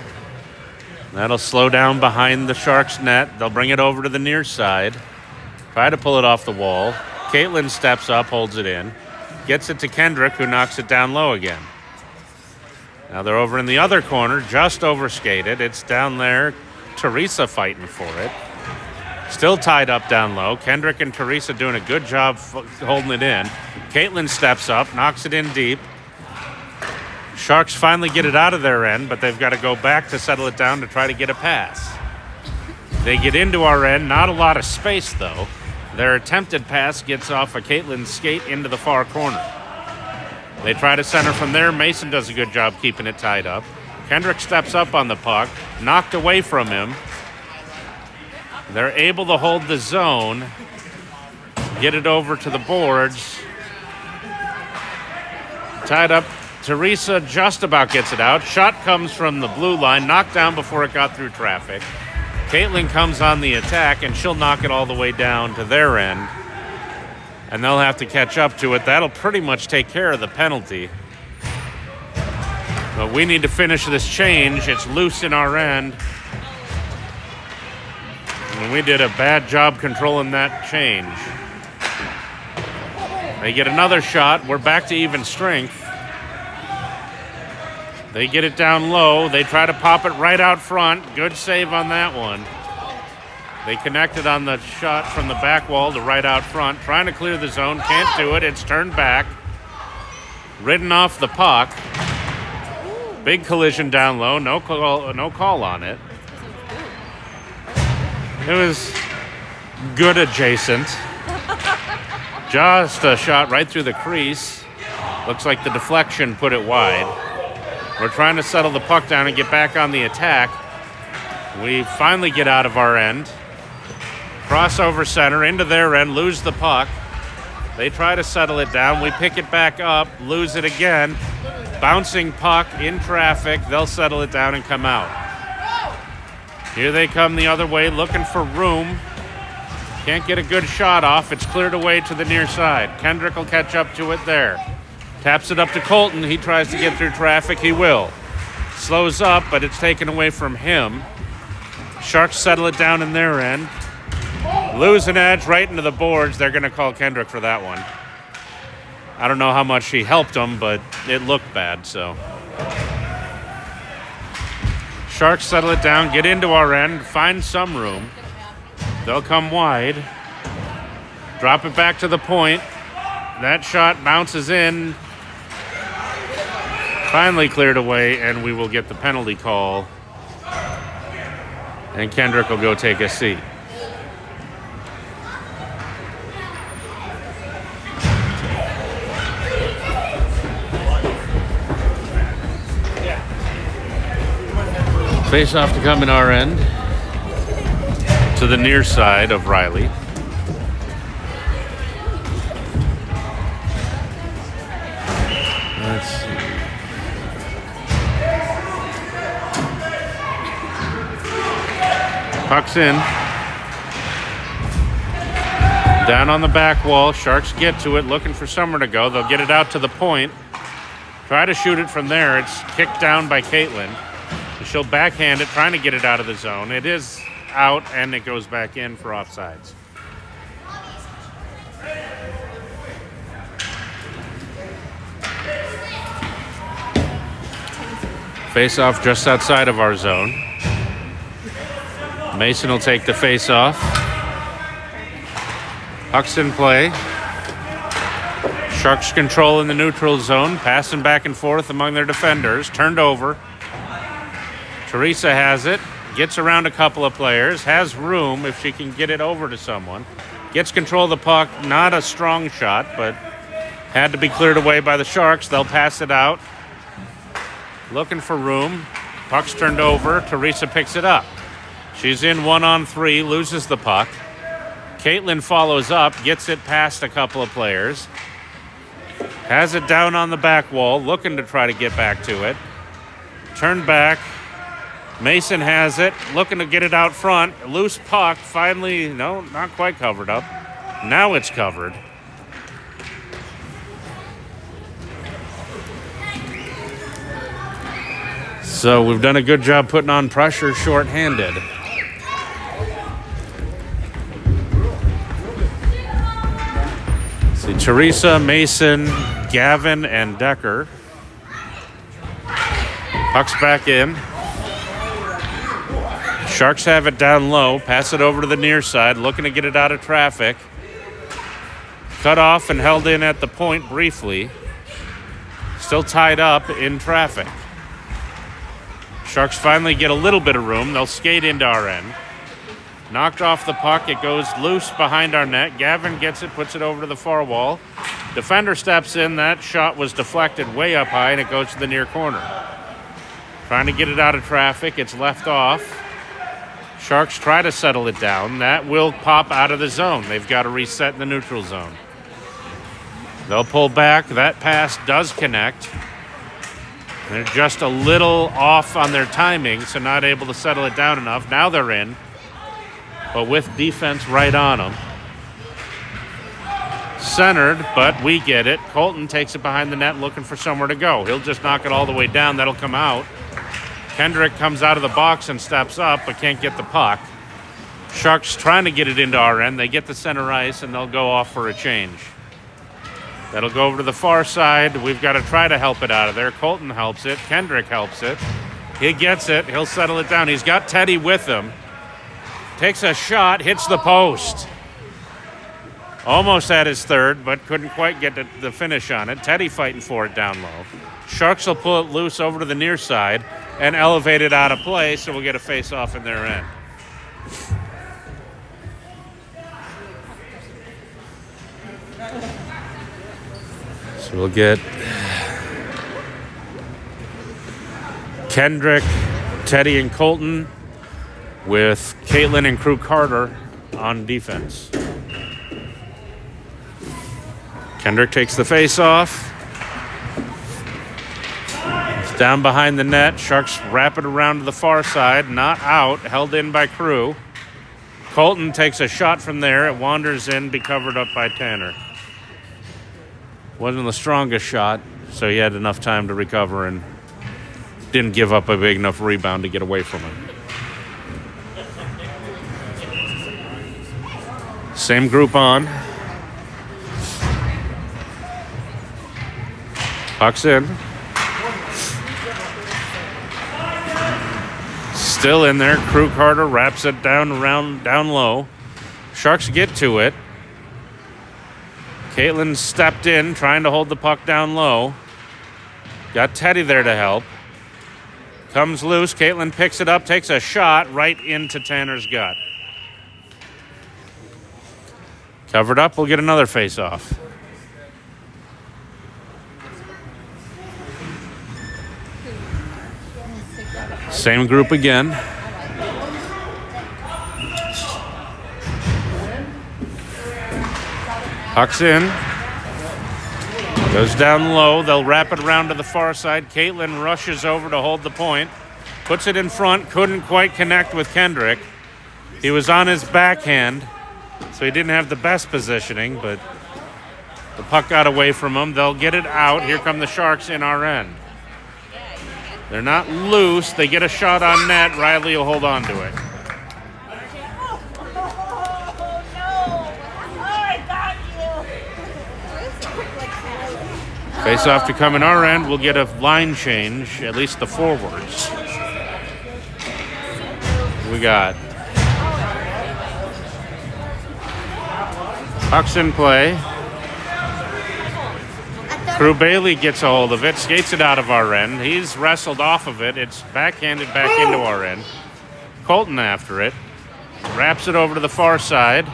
That'll slow down behind the Sharks' net. They'll bring it over to the near side. Try to pull it off the wall. Caitlin steps up, holds it in. Gets it to Kendrick, who knocks it down low again. Now they're over in the other corner, just overskated. It's down there. Teresa fighting for it. Still tied up down low. Kendrick and Teresa doing a good job holding it in. Caitlin steps up, knocks it in deep. Sharks finally get it out of their end, but they've got to go back to settle it down to try to get a pass. They get into our end. Not a lot of space, though. Their attempted pass gets off a Caitlin's skate into the far corner. They try to center from there. Mason does a good job keeping it tied up. Kendrick steps up on the puck, knocked away from him. They're able to hold the zone, get it over to the boards. Tied up. Teresa just about gets it out. Shot comes from the blue line, knocked down before it got through traffic. Caitlin comes on the attack, and she'll knock it all the way down to their end. And they'll have to catch up to it. That'll pretty much take care of the penalty. But we need to finish this change. It's loose in our end. And we did a bad job controlling that change. They get another shot. We're back to even strength. They get it down low. They try to pop it right out front. Good save on that one. They connected on the shot from the back wall to right out front. Trying to clear the zone. Can't do it. It's turned back. Ridden off the puck. Big collision down low. No call on it. It was good adjacent. Just a shot right through the crease. Looks like the deflection put it wide. We're trying to settle the puck down and get back on the attack. We finally get out of our end. Crossover center into their end, lose the puck. They try to settle it down. We pick it back up, lose it again. Bouncing puck in traffic. They'll settle it down and come out. Here they come the other way, looking for room. Can't get a good shot off. It's cleared away to the near side. Kendrick will catch up to it there. Taps it up to Colton. He tries to get through traffic. He will. Slows up, but it's taken away from him. Sharks settle it down in their end. Lose an edge right into the boards. They're going to call Kendrick for that one. I don't know how much he helped them, but it looked bad, so. Sharks settle it down, get into our end, find some room. They'll come wide. Drop it back to the point. That shot bounces in. Finally cleared away, and we will get the penalty call. And Kendrick will go take a seat. Face off to come in our end. To the near side of Riley. Let's see. Puck's in. Down on the back wall. Sharks get to it, looking for somewhere to go. They'll get it out to the point. Try to shoot it from there. It's kicked down by Caitlin. She'll backhand it, trying to get it out of the zone. It is out, and it goes back in for offsides. Face off just outside of our zone. Mason will take the face off. Puck's in play. Sharks control in the neutral zone, passing back and forth among their defenders. Turned over. Teresa has it, gets around a couple of players, has room if she can get it over to someone. Gets control of the puck, not a strong shot, but had to be cleared away by the Sharks. They'll pass it out. Looking for room. Puck's turned over. Teresa picks it up. She's in 1-on-3, loses the puck. Caitlin follows up, gets it past a couple of players. Has it down on the back wall, looking to try to get back to it. Turned back. Mason has it, looking to get it out front. Loose puck, finally, no, not quite covered up. Now it's covered. So we've done a good job putting on pressure shorthanded. See, Teresa, Mason, Gavin, and Decker. Puck's back in. Sharks have it down low, pass it over to the near side, looking to get it out of traffic. Cut off and held in at the point briefly. Still tied up in traffic. Sharks finally get a little bit of room. They'll skate into our end. Knocked off the puck. It goes loose behind our net. Gavin gets it, puts it over to the far wall. Defender steps in. That shot was deflected way up high, and it goes to the near corner. Trying to get it out of traffic. It's left off. Sharks try to settle it down. That will pop out of the zone. They've got to reset in the neutral zone. They'll pull back. That pass does connect. They're just a little off on their timing, so not able to settle it down enough. Now they're in, but with defense right on them. Centered, but we get it. Colton takes it behind the net looking for somewhere to go. He'll just knock it all the way down. That'll come out. Kendrick comes out of the box and steps up, but can't get the puck. Sharks trying to get it into our end. They get the center ice, and they'll go off for a change. That'll go over to the far side. We've got to try to help it out of there. Colton helps it. Kendrick helps it. He gets it. He'll settle it down. He's got Teddy with him. Takes a shot, hits the post. Almost had his third, but couldn't quite get the finish on it. Teddy fighting for it down low. Sharks will pull it loose over to the near side and elevate it out of play, so we'll get a face-off in their end. So we'll get Kendrick, Teddy, and Colton with Caitlin and Crew Carter on defense. Kendrick takes the face-off. It's down behind the net. Sharks wrap it around to the far side. Not out. Held in by Crew. Colton takes a shot from there. It wanders in, be covered up by Tanner. Wasn't the strongest shot, so he had enough time to recover and didn't give up a big enough rebound to get away from him. Same group on. Puck's in. Still in there. Crew Carter wraps it down low. Sharks get to it. Caitlin stepped in, trying to hold the puck down low. Got Teddy there to help. Comes loose. Caitlin picks it up, takes a shot right into Tanner's gut. Covered up. We'll get another face-off. Same group again. Puck's in. Goes down low. They'll wrap it around to the far side. Caitlin rushes over to hold the point. Puts it in front. Couldn't quite connect with Kendrick. He was on his backhand, so he didn't have the best positioning, but the puck got away from him. They'll get it out. Here come the Sharks in our end. They're not loose. They get a shot on net. Riley will hold on to it. Face off to come in our end. We'll get a line change, at least the forwards. We got pucks in play. Crew Bailey gets a hold of it, skates it out of our end. He's wrestled off of it. It's backhanded back into our end. Colton after it. Wraps it over to the far side.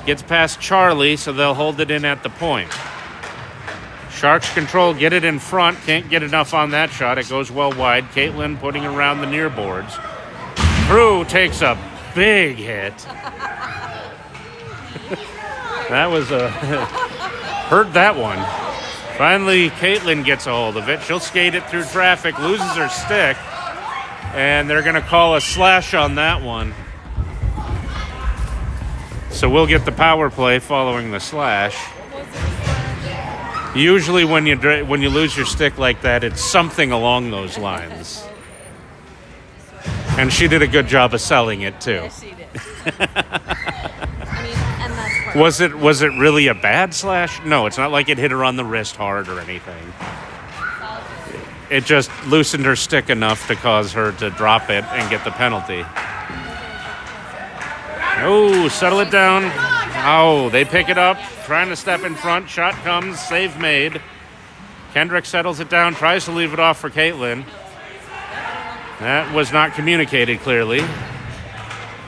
Gets past Charlie, so they'll hold it in at the point. Sharks control, get it in front. Can't get enough on that shot. It goes well wide. Caitlin putting it around the near boards. Crew takes a big hit. That was a... Heard that one. Finally, Caitlin gets a hold of it. She'll skate it through traffic, loses her stick, and they're going to call a slash on that one. So we'll get the power play following the slash. Usually when you lose your stick like that, it's something along those lines. And she did a good job of selling it, too. Yeah, she did. I mean, and that's part Was it really a bad slash? No, it's not like it hit her on the wrist hard or anything. It just loosened her stick enough to cause her to drop it and get the penalty. Oh, settle it down. Oh, they pick it up, trying to step in front. Shot comes, save made. Kendrick settles it down, tries to leave it off for Caitlin. That was not communicated clearly.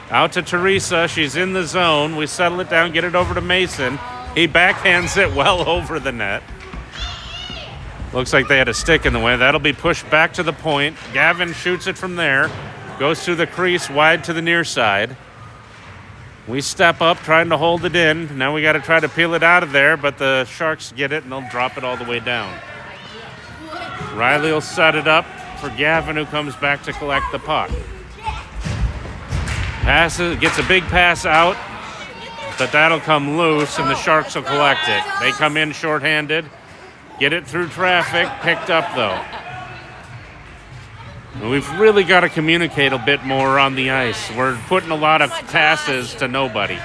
Out to Teresa. She's in the zone. We settle it down, get it over to Mason. He backhands it well over the net. Looks like they had a stick in the way. That'll be pushed back to the point. Gavin shoots it from there. Goes through the crease wide to the near side. We step up trying to hold it in. Now we got to try to peel it out of there, but the Sharks get it and they'll drop it all the way down. Riley will set it up for Gavin, who comes back to collect the puck. Passes, gets a big pass out, but that'll come loose and the Sharks will collect it. They come in shorthanded, get it through traffic, picked up though. And we've really got to communicate a bit more on the ice. We're putting a lot of passes to nobody.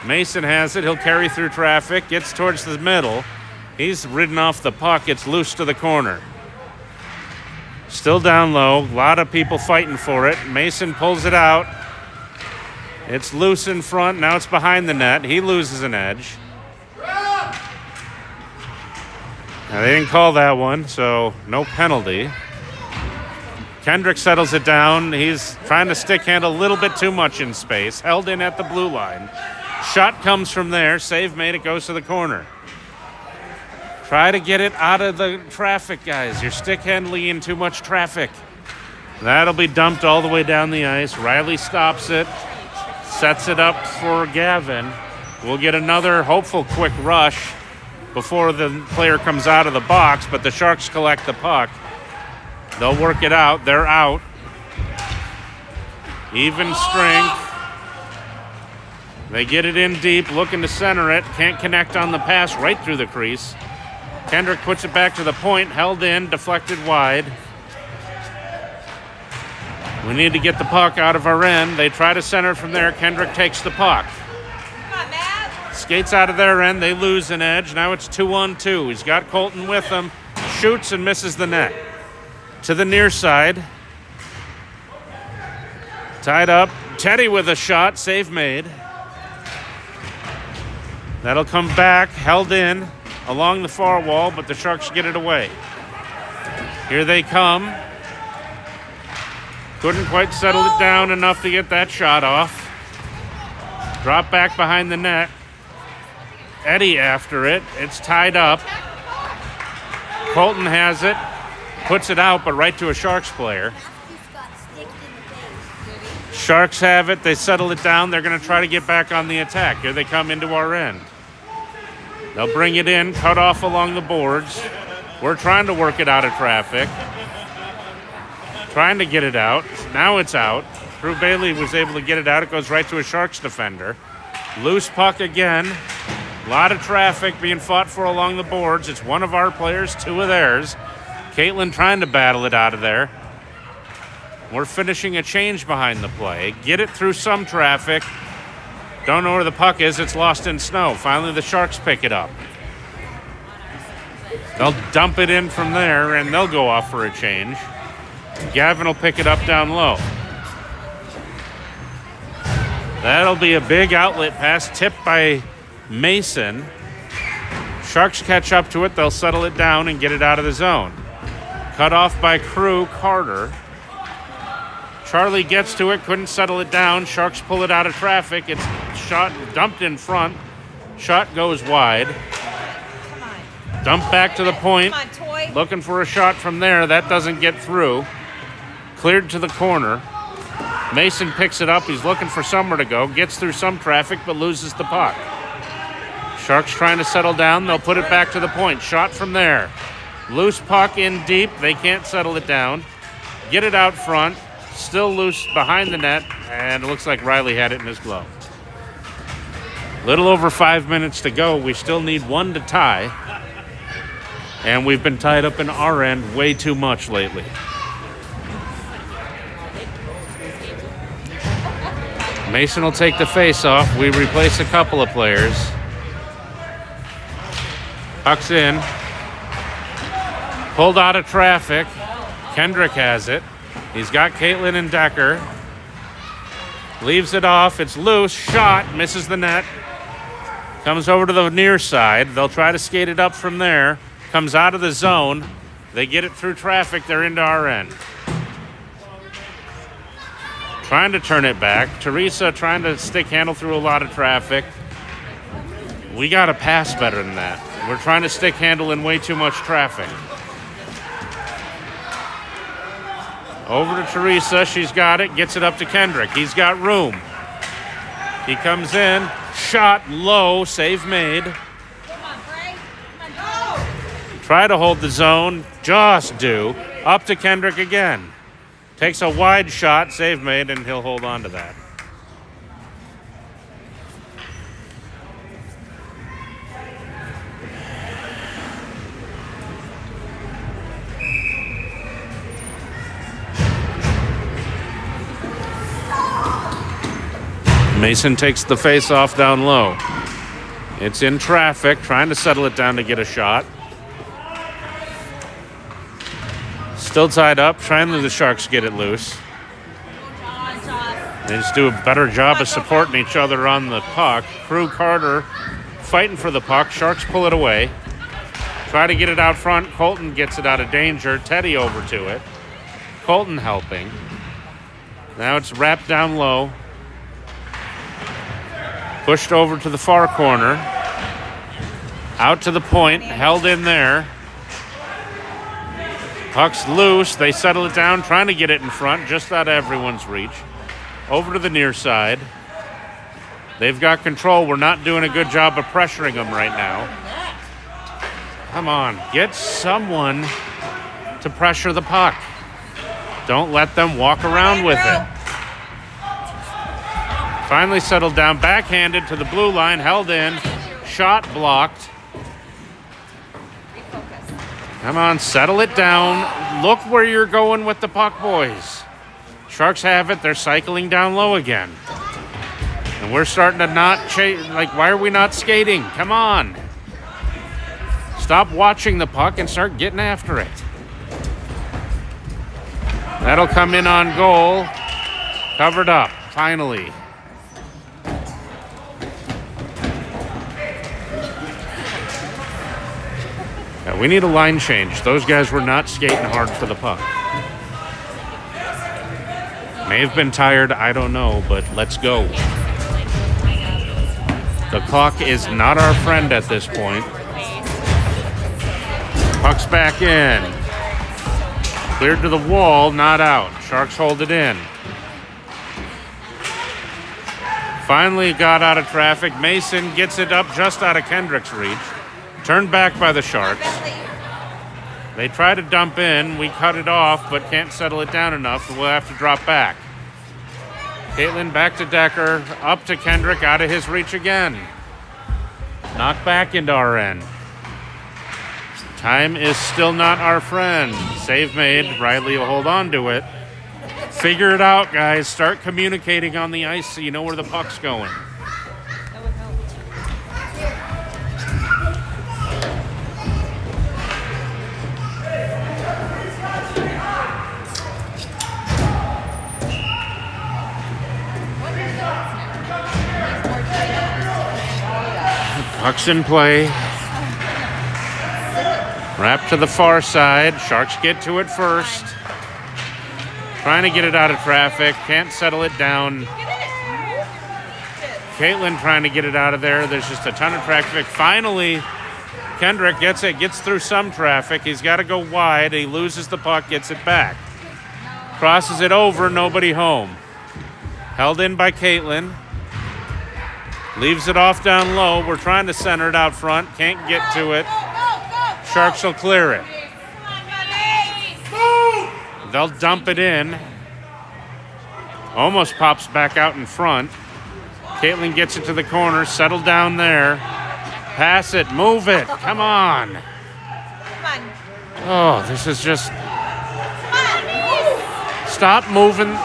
Mason has it. He'll carry through traffic, gets towards the middle. He's ridden off the puck. It's loose to the corner. Still down low. A lot of people fighting for it. Mason pulls it out. It's loose in front. Now it's behind the net. He loses an edge. Now, they didn't call that one, so no penalty. Kendrick settles it down. He's trying to stick handle a little bit too much in space. Held in at the blue line. Shot comes from there. Save made. It goes to the corner. Try to get it out of the traffic, guys. You're stick handling in too much traffic. That'll be dumped all the way down the ice. Riley stops it. Sets it up for Gavin. We'll get another hopeful quick rush before the player comes out of the box, but the Sharks collect the puck. They'll work it out. They're out. Even strength. They get it in deep, looking to center it. Can't connect on the pass right through the crease. Kendrick puts it back to the point, held in, deflected wide. We need to get the puck out of our end. They try to center it from there. Kendrick takes the puck. Skates out of their end. They lose an edge. Now it's 2-on-2. He's got Colton with him. Shoots and misses the net. To the near side. Tied up. Teddy with a shot. Save made. That'll come back. Held in along the far wall, but the Sharks get it away. Here they come. Couldn't quite settle it down enough to get that shot off. Drop back behind the net. Eddie after it. It's tied up. Colton has it. Puts it out, but right to a Sharks player. Sharks have it. They settle it down. They're going to try to get back on the attack. Here they come into our end. They'll bring it in, cut off along the boards. We're trying to work it out of traffic. Trying to get it out. Now it's out. Drew Bailey was able to get it out. It goes right to a Sharks defender. Loose puck again. A lot of traffic being fought for along the boards. It's one of our players, two of theirs. Caitlin trying to battle it out of there. We're finishing a change behind the play. Get it through some traffic. Don't know where the puck is. It's lost in snow. Finally, the Sharks pick it up. They'll dump it in from there, and they'll go off for a change. Gavin will pick it up down low. That'll be a big outlet pass tipped by Mason. Sharks catch up to it. They'll settle it down and get it out of the zone. Cut off by Crew Carter. Charlie gets to it, couldn't settle it down. Sharks pull it out of traffic. It's shot, dumped in front. Shot goes wide. Dumped back to the point. Looking for a shot from there. That doesn't get through. Cleared to the corner. Mason picks it up. He's looking for somewhere to go. Gets through some traffic, but loses the puck. Sharks trying to settle down. They'll put it back to the point. Shot from there. Loose puck in deep. They can't settle it down. Get it out front. Still loose behind the net, and it looks like Riley had it in his glove. Little over 5 minutes to go. We still need one to tie, and we've been tied up in our end way too much lately. Mason will take the face off. We replace a couple of players. Puck's in. Pulled out of traffic. Kendrick has it. He's got Caitlin and Decker. Leaves it off. It's loose. Shot. Misses the net. Comes over to the near side. They'll try to skate it up from there. Comes out of the zone. They get it through traffic. They're into our end. Trying to turn it back. Teresa trying to stick handle through a lot of traffic. We got to pass better than that. We're trying to stick handle in way too much traffic. Over to Teresa. She's got it. Gets it up to Kendrick. He's got room. He comes in. Shot low. Save made. Try to hold the zone. Just do. Up to Kendrick again. Takes a wide shot. Save made, and he'll hold on to that. Mason takes the face-off down low. It's in traffic, trying to settle it down to get a shot. Still tied up, trying to the Sharks get it loose. They just do a better job of supporting each other on the puck. Crew Carter fighting for the puck. Sharks pull it away. Try to get it out front. Colton gets it out of danger. Teddy over to it. Colton helping. Now it's wrapped down low. Pushed over to the far corner. Out to the point. Held in there. Puck's loose. They settle it down, trying to get it in front, just out of everyone's reach. Over to the near side. They've got control. We're not doing a good job of pressuring them right now. Come on. Get someone to pressure the puck. Don't let them walk around with it. Finally settled down, backhanded to the blue line, held in, shot blocked. Come on, settle it down. Look where you're going with the puck, boys. Sharks have it. They're cycling down low again. And we're starting to not chase. Like, why are we not skating? Come on. Stop watching the puck and start getting after it. That'll come in on goal. Covered up, finally. Yeah, we need a line change. Those guys were not skating hard for the puck. May have been tired, I don't know, but let's go. The clock is not our friend at this point. Puck's back in. Cleared to the wall, not out. Sharks hold it in. Finally got out of traffic. Mason gets it up just out of Kendrick's reach. Turned back by the Sharks. They try to dump in. We cut it off, but can't settle it down enough. We'll have to drop back. Caitlin back to Decker. Up to Kendrick, out of his reach again. Knocked back into our end. Time is still not our friend. Save made. Riley will hold on to it. Figure it out, guys. Start communicating on the ice so you know where the puck's going. Puck's in play. Wrap to the far side. Sharks get to it first. Trying to get it out of traffic. Can't settle it down. Caitlin trying to get it out of there. There's just a ton of traffic. Finally, Kendrick gets it. Gets through some traffic. He's got to go wide. He loses the puck. Gets it back. Crosses it over. Nobody home. Held in by Caitlin. Leaves it off down low. We're trying to center it out front. Can't get to it. Sharks will clear it. They'll dump it in. Almost pops back out in front. Caitlin gets it to the corner. Settle down there. Pass it. Move it. Come on. Oh, this is just... Stop moving.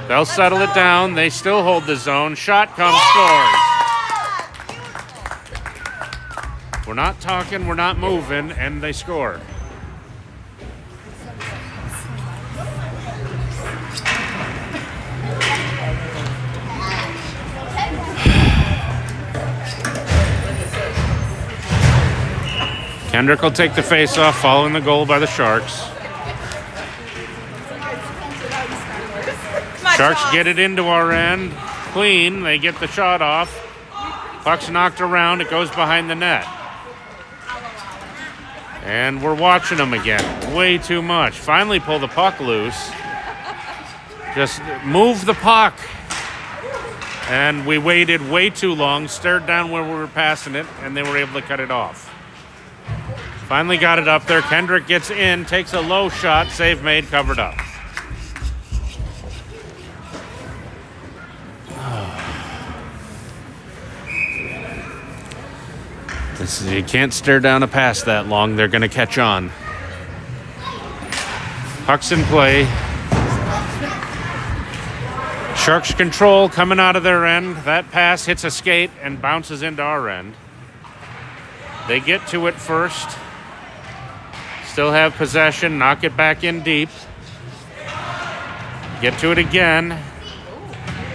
They'll settle it down. They still hold the zone. Shot comes, scores. We're not talking, we're not moving, and they score. Kendrick will take the face-off following the goal by the Sharks. Sharks get it into our end. Clean. They get the shot off. Puck's knocked around. It goes behind the net. And we're watching them again. Way too much. Finally pull the puck loose. Just move the puck. And we waited way too long, stared down where we were passing it, and they were able to cut it off. Finally got it up there. Kendrick gets in, takes a low shot, save made, covered up. You can't stare down a pass that long. They're going to catch on. Puck's in play. Sharks control coming out of their end. That pass hits a skate and bounces into our end. They get to it first. Still have possession. Knock it back in deep. Get to it again.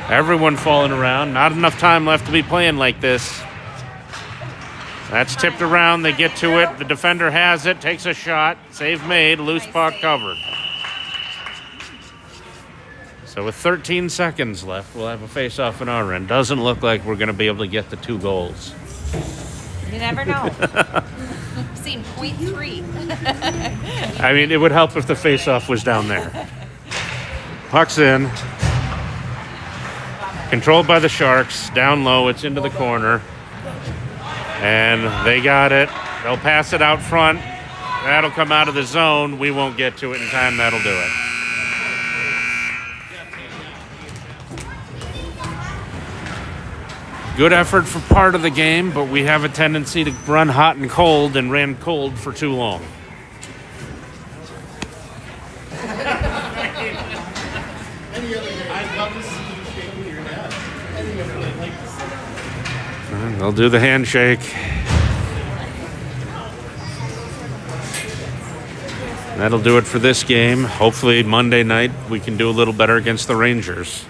Everyone falling around. Not enough time left to be playing like this. That's tipped around. They get to it. The defender has it. Takes a shot. Save made. Loose puck covered. So with 13 seconds left, we'll have a face-off in our end. Doesn't look like we're going to be able to get the 2 goals. You never know. I've seen 0.3. I mean, it would help if the face-off was down there. Puck's in. Controlled by the Sharks. Down low. It's into the corner. And they got it. They'll pass it out front. That'll come out of the zone. We won't get to it in time. That'll do it. Good effort for part of the game, but we have a tendency to run hot and cold and ran cold for too long. They'll do the handshake. That'll do it for this game. Hopefully Monday night we can do a little better against the Rangers.